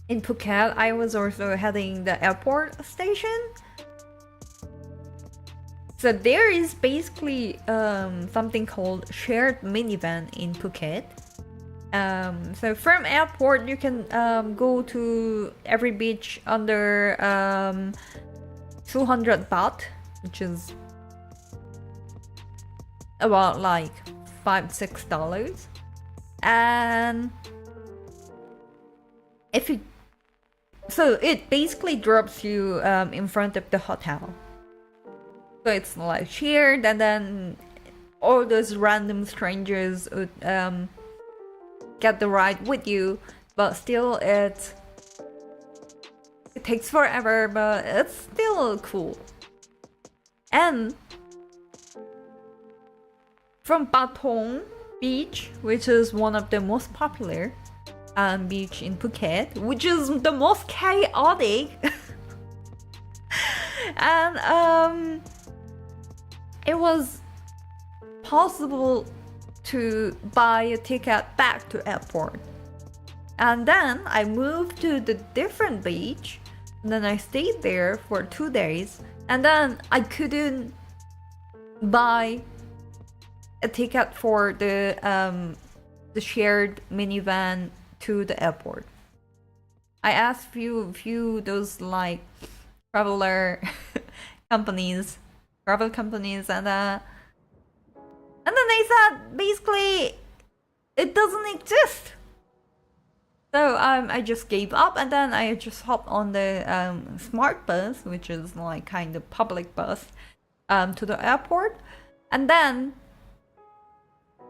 In Phuket, I was also heading the airport station. So there is basically something called shared minivan in Phuket. So from airport, you can go to every beach under 200 baht, which is about like $5-6, and if you so it basically drops you in front of the hotel. So it's like shared, and then all those random strangers would get the ride with you, but still it takes forever, but it's still cool. And from Patong Beach, which is one of the most popular beach in Phuket, which is the most chaotic, and it was possible to buy a ticket back to airport. And then I moved to the different beach, and then I stayed there for 2 days, and then I couldn't buy a ticket for the shared minivan to the airport. I asked few those like travel companies, and then they said basically it doesn't exist. So I just gave up, and then I just hopped on the smart bus, which is like kind of public bus, to the airport, and then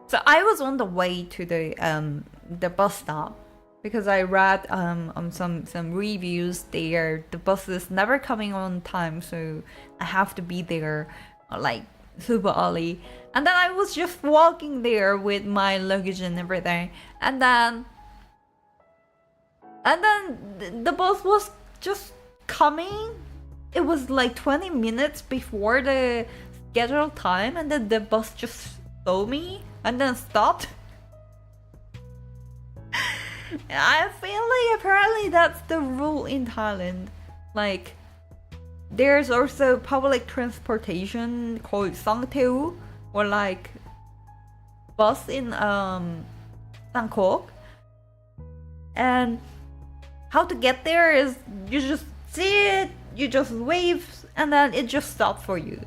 so I was on the way to the bus stop because I read on some reviews there the bus is never coming on time, so I have to be there like super early. And then I was just walking there with my luggage and everything, and then the bus was just coming. It was like 20 minutes before the scheduled time, and then the bus just saw me and then stopped. I feel like apparently that's the rule in Thailand. Like, there's also public transportation called Sangteu, or like bus in Bangkok. And how to get there is you just see it, you just wave, and then it just stops for you.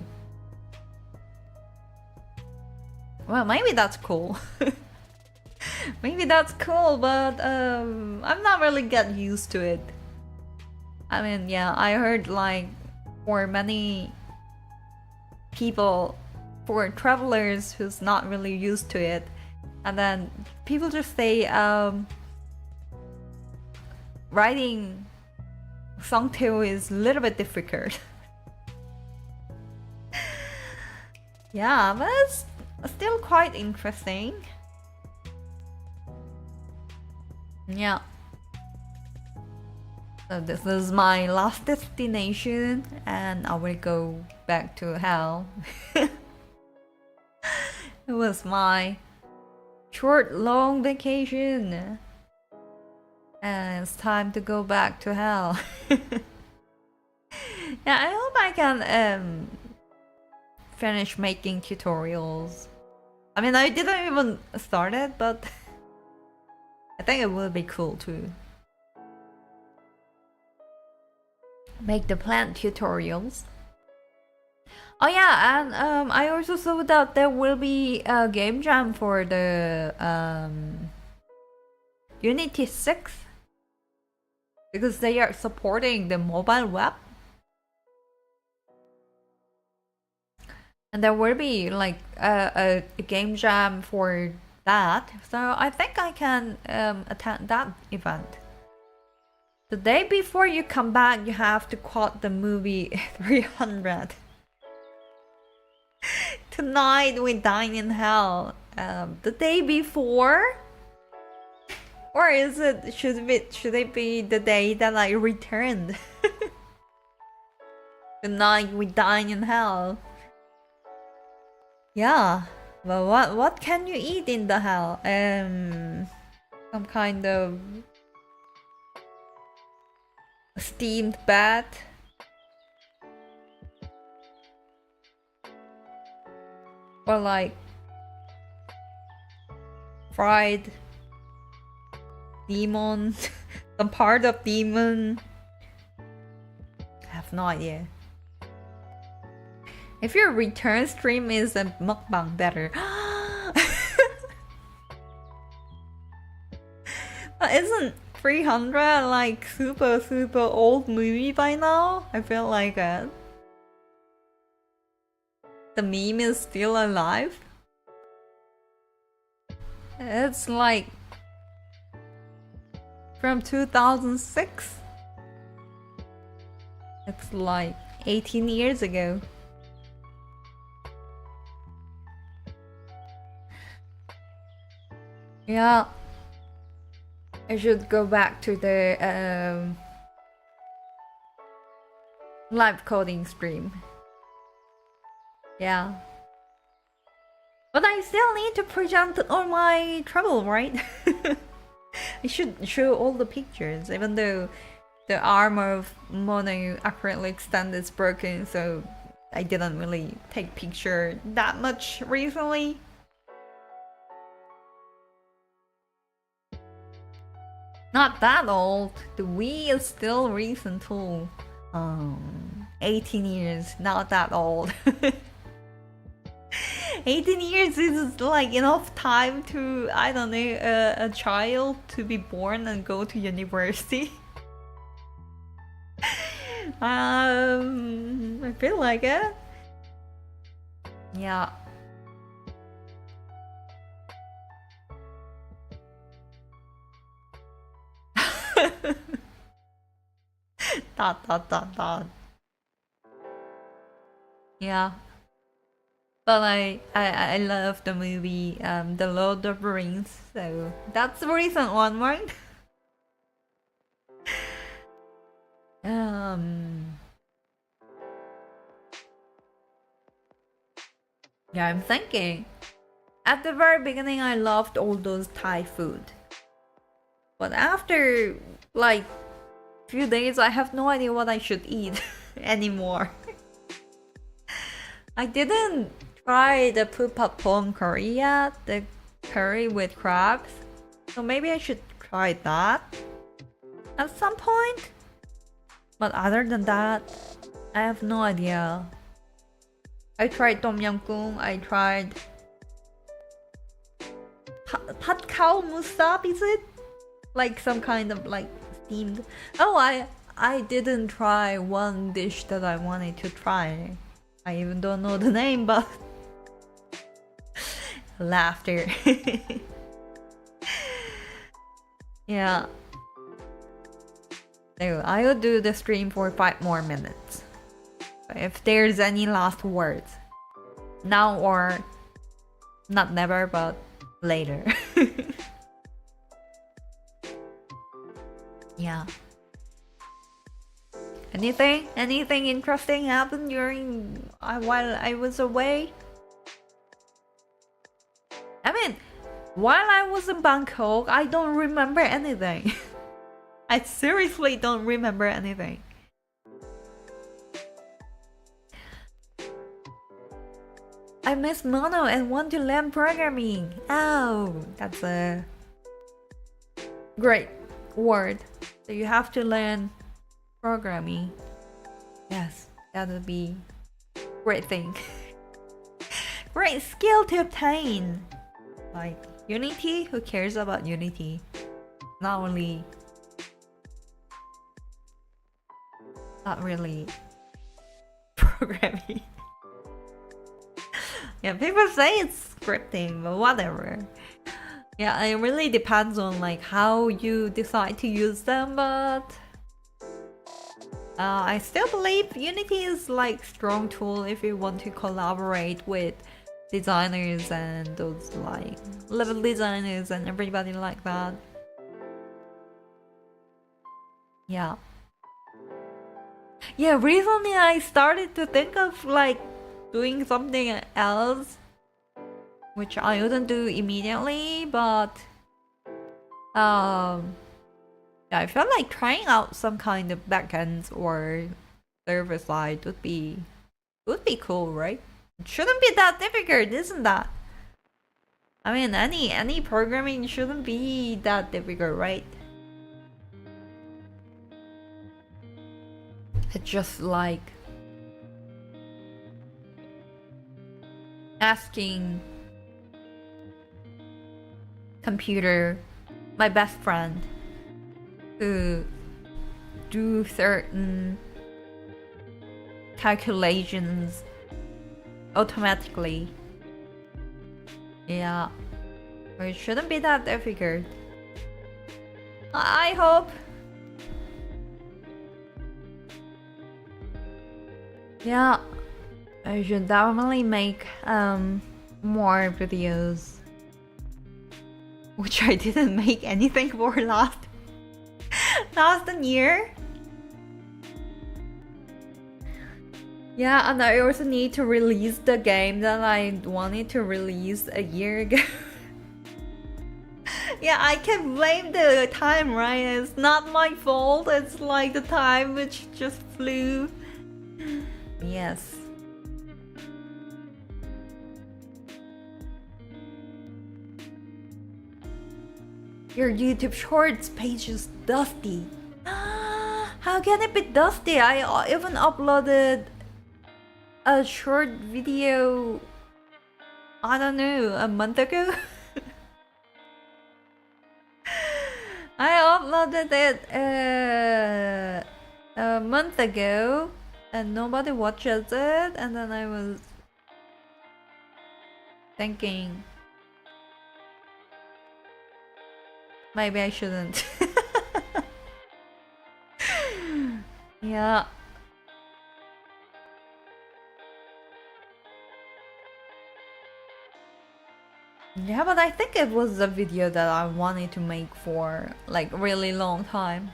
Well, maybe that's cool. Maybe that's cool, but I'm not really getting used to it. I mean, yeah, I heard like for many people, for travelers who's not really used to it, and then people just say riding Songtail is a little bit difficult. Yeah, but it's still quite interesting. Yeah. So this is my last destination, and I will go back to hell. It was my short, long vacation, and it's time to go back to hell. Yeah, I hope I can finish making tutorials. I mean, I didn't even start it, but I think it will be cool to make the plant tutorials. Oh yeah, and I also saw that there will be a game jam for the Unity 6 because they are supporting the mobile web. And there will be like a game jam for that, so I think I can attend that event. The day before you come back, you have to quote the movie 300. Tonight we dine in hell. The day before, or is it should it be the day that I returned? Tonight we dine in hell. Yeah, but what can you eat in the hell? Some kind of steamed bat. Or like fried demon. Some part of demon. I have no idea. If your return stream is a mukbang, better. But isn't 300 like super old movie by now? I feel like it. The meme is still alive. It's like from 2006. It's like 18 years ago. Yeah. I should go back to the live coding stream. Yeah. But I still need to present all my trouble, right? I should show all the pictures, even though the arm of Mono accurately extend is broken, so I didn't really take picture that much recently. Not that old. The Wii is still recent too. 18 years, not that old. 18 years is like enough time to, I don't know, a child to be born and go to university. I feel like it. Yeah. Dot. Yeah. But I love the movie The Lord of the Rings, so that's the recent one, right? Yeah, I'm thinking. At the very beginning, I loved all those Thai food. But after, like, few days, I have no idea what I should eat anymore. I didn't try the Pupapong curry yet, the curry with crabs. So maybe I should try that at some point. But other than that, I have no idea. I tried Tom Yum Goong, I tried Pat Khao Musab, is it? Like some kind of like steamed. Oh, I didn't try one dish that I wanted to try. I even don't know the name, but laughter. Yeah. So I will do the stream for 5 more minutes. If there's any last words, now or not never, but later. Yeah. Anything interesting happened during while I was away? I mean, while I was in Bangkok, I don't remember anything. I seriously don't remember anything. I miss Mono and want to learn programming. Oh, that's a great word. So you have to learn programming. Yes, that would be a great thing. Great skill to obtain. Like Unity, who cares about Unity? Not really programming. Yeah, people say it's scripting, but whatever. Yeah, it really depends on like how you decide to use them, but I still believe Unity is like strong tool if you want to collaborate with designers and those like level designers and everybody like that. Yeah. Yeah, recently I started to think of like doing something else, which I wouldn't do immediately, but yeah, I felt like trying out some kind of backends or server side would be cool, right? It shouldn't be that difficult, isn't that? I mean, any programming shouldn't be that difficult, right? It's just like asking computer, my best friend, to do certain calculations automatically. Yeah, it shouldn't be that difficult. I hope. Yeah, I should definitely make more videos, which I didn't make anything for last year. Yeah, and I also need to release the game that I wanted to release a year ago. Yeah, I can blame the time, right? It's not my fault. It's like the time which just flew. Yes. Your YouTube Shorts page is dusty. How can it be dusty? I even uploaded a short video, I don't know, a month ago. I uploaded it a month ago and nobody watches it, and then I was thinking maybe I shouldn't. Yeah. Yeah, but I think it was a video that I wanted to make for like really long time.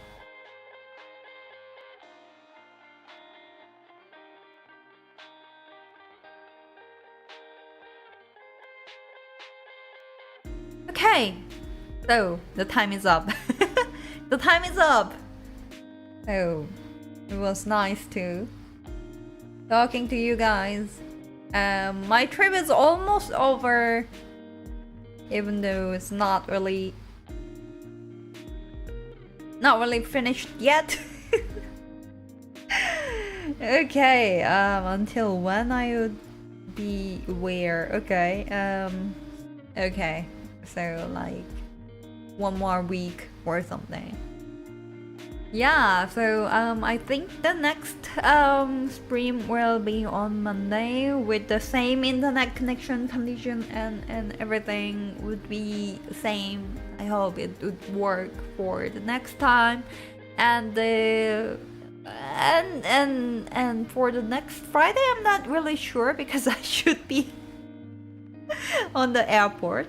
Okay, so the time is up. The time is up. So it was nice to talking to you guys. My trip is almost over, even though it's not really finished yet. Okay, until when I would be where? Okay, okay, so like 1 more week or something. Yeah, so I think the next stream will be on Monday with the same internet connection condition, and everything would be the same. I hope it would work for the next time, and and for the next Friday I'm not really sure because I should be on the airport,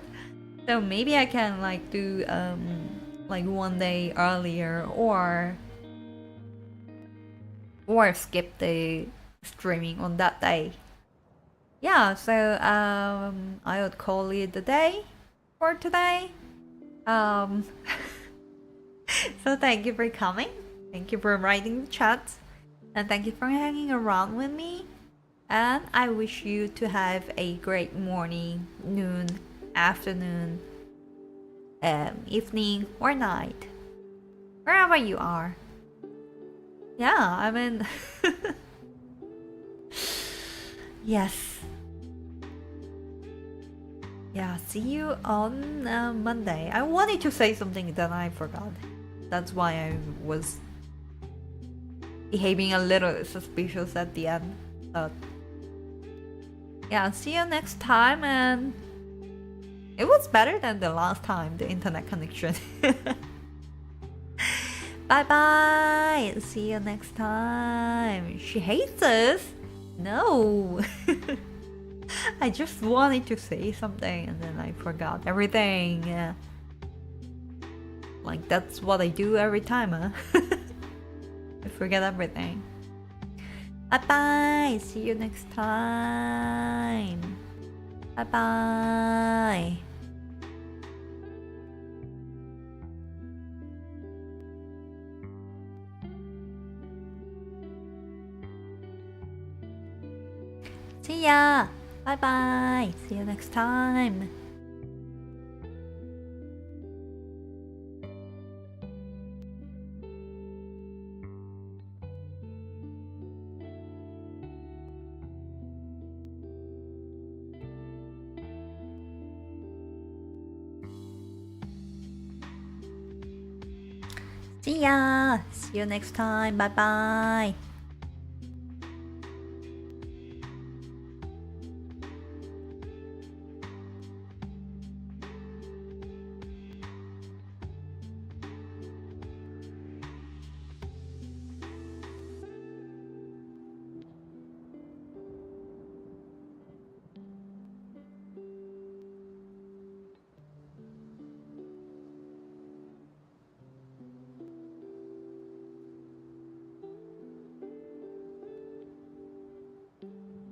so maybe I can like do like 1 day earlier or skip the streaming on that day. Yeah, so I would call it a day for today. So thank you for coming, thank you for writing the chat, and thank you for hanging around with me, and I wish you to have a great morning, noon, afternoon, evening, or night, wherever you are. Yeah, I mean, yes. Yeah, see you on Monday. I wanted to say something that I forgot. That's why I was behaving a little suspicious at the end. But yeah, see you next time, and it was better than the last time, the internet connection. Bye bye. See you next time. She hates us. No. I just wanted to say something and then I forgot everything. Yeah. Like that's what I do every time, huh? I forget everything. Bye bye. See you next time. Bye bye. See ya. Bye bye. See you next time. See ya. See you next time. Bye bye.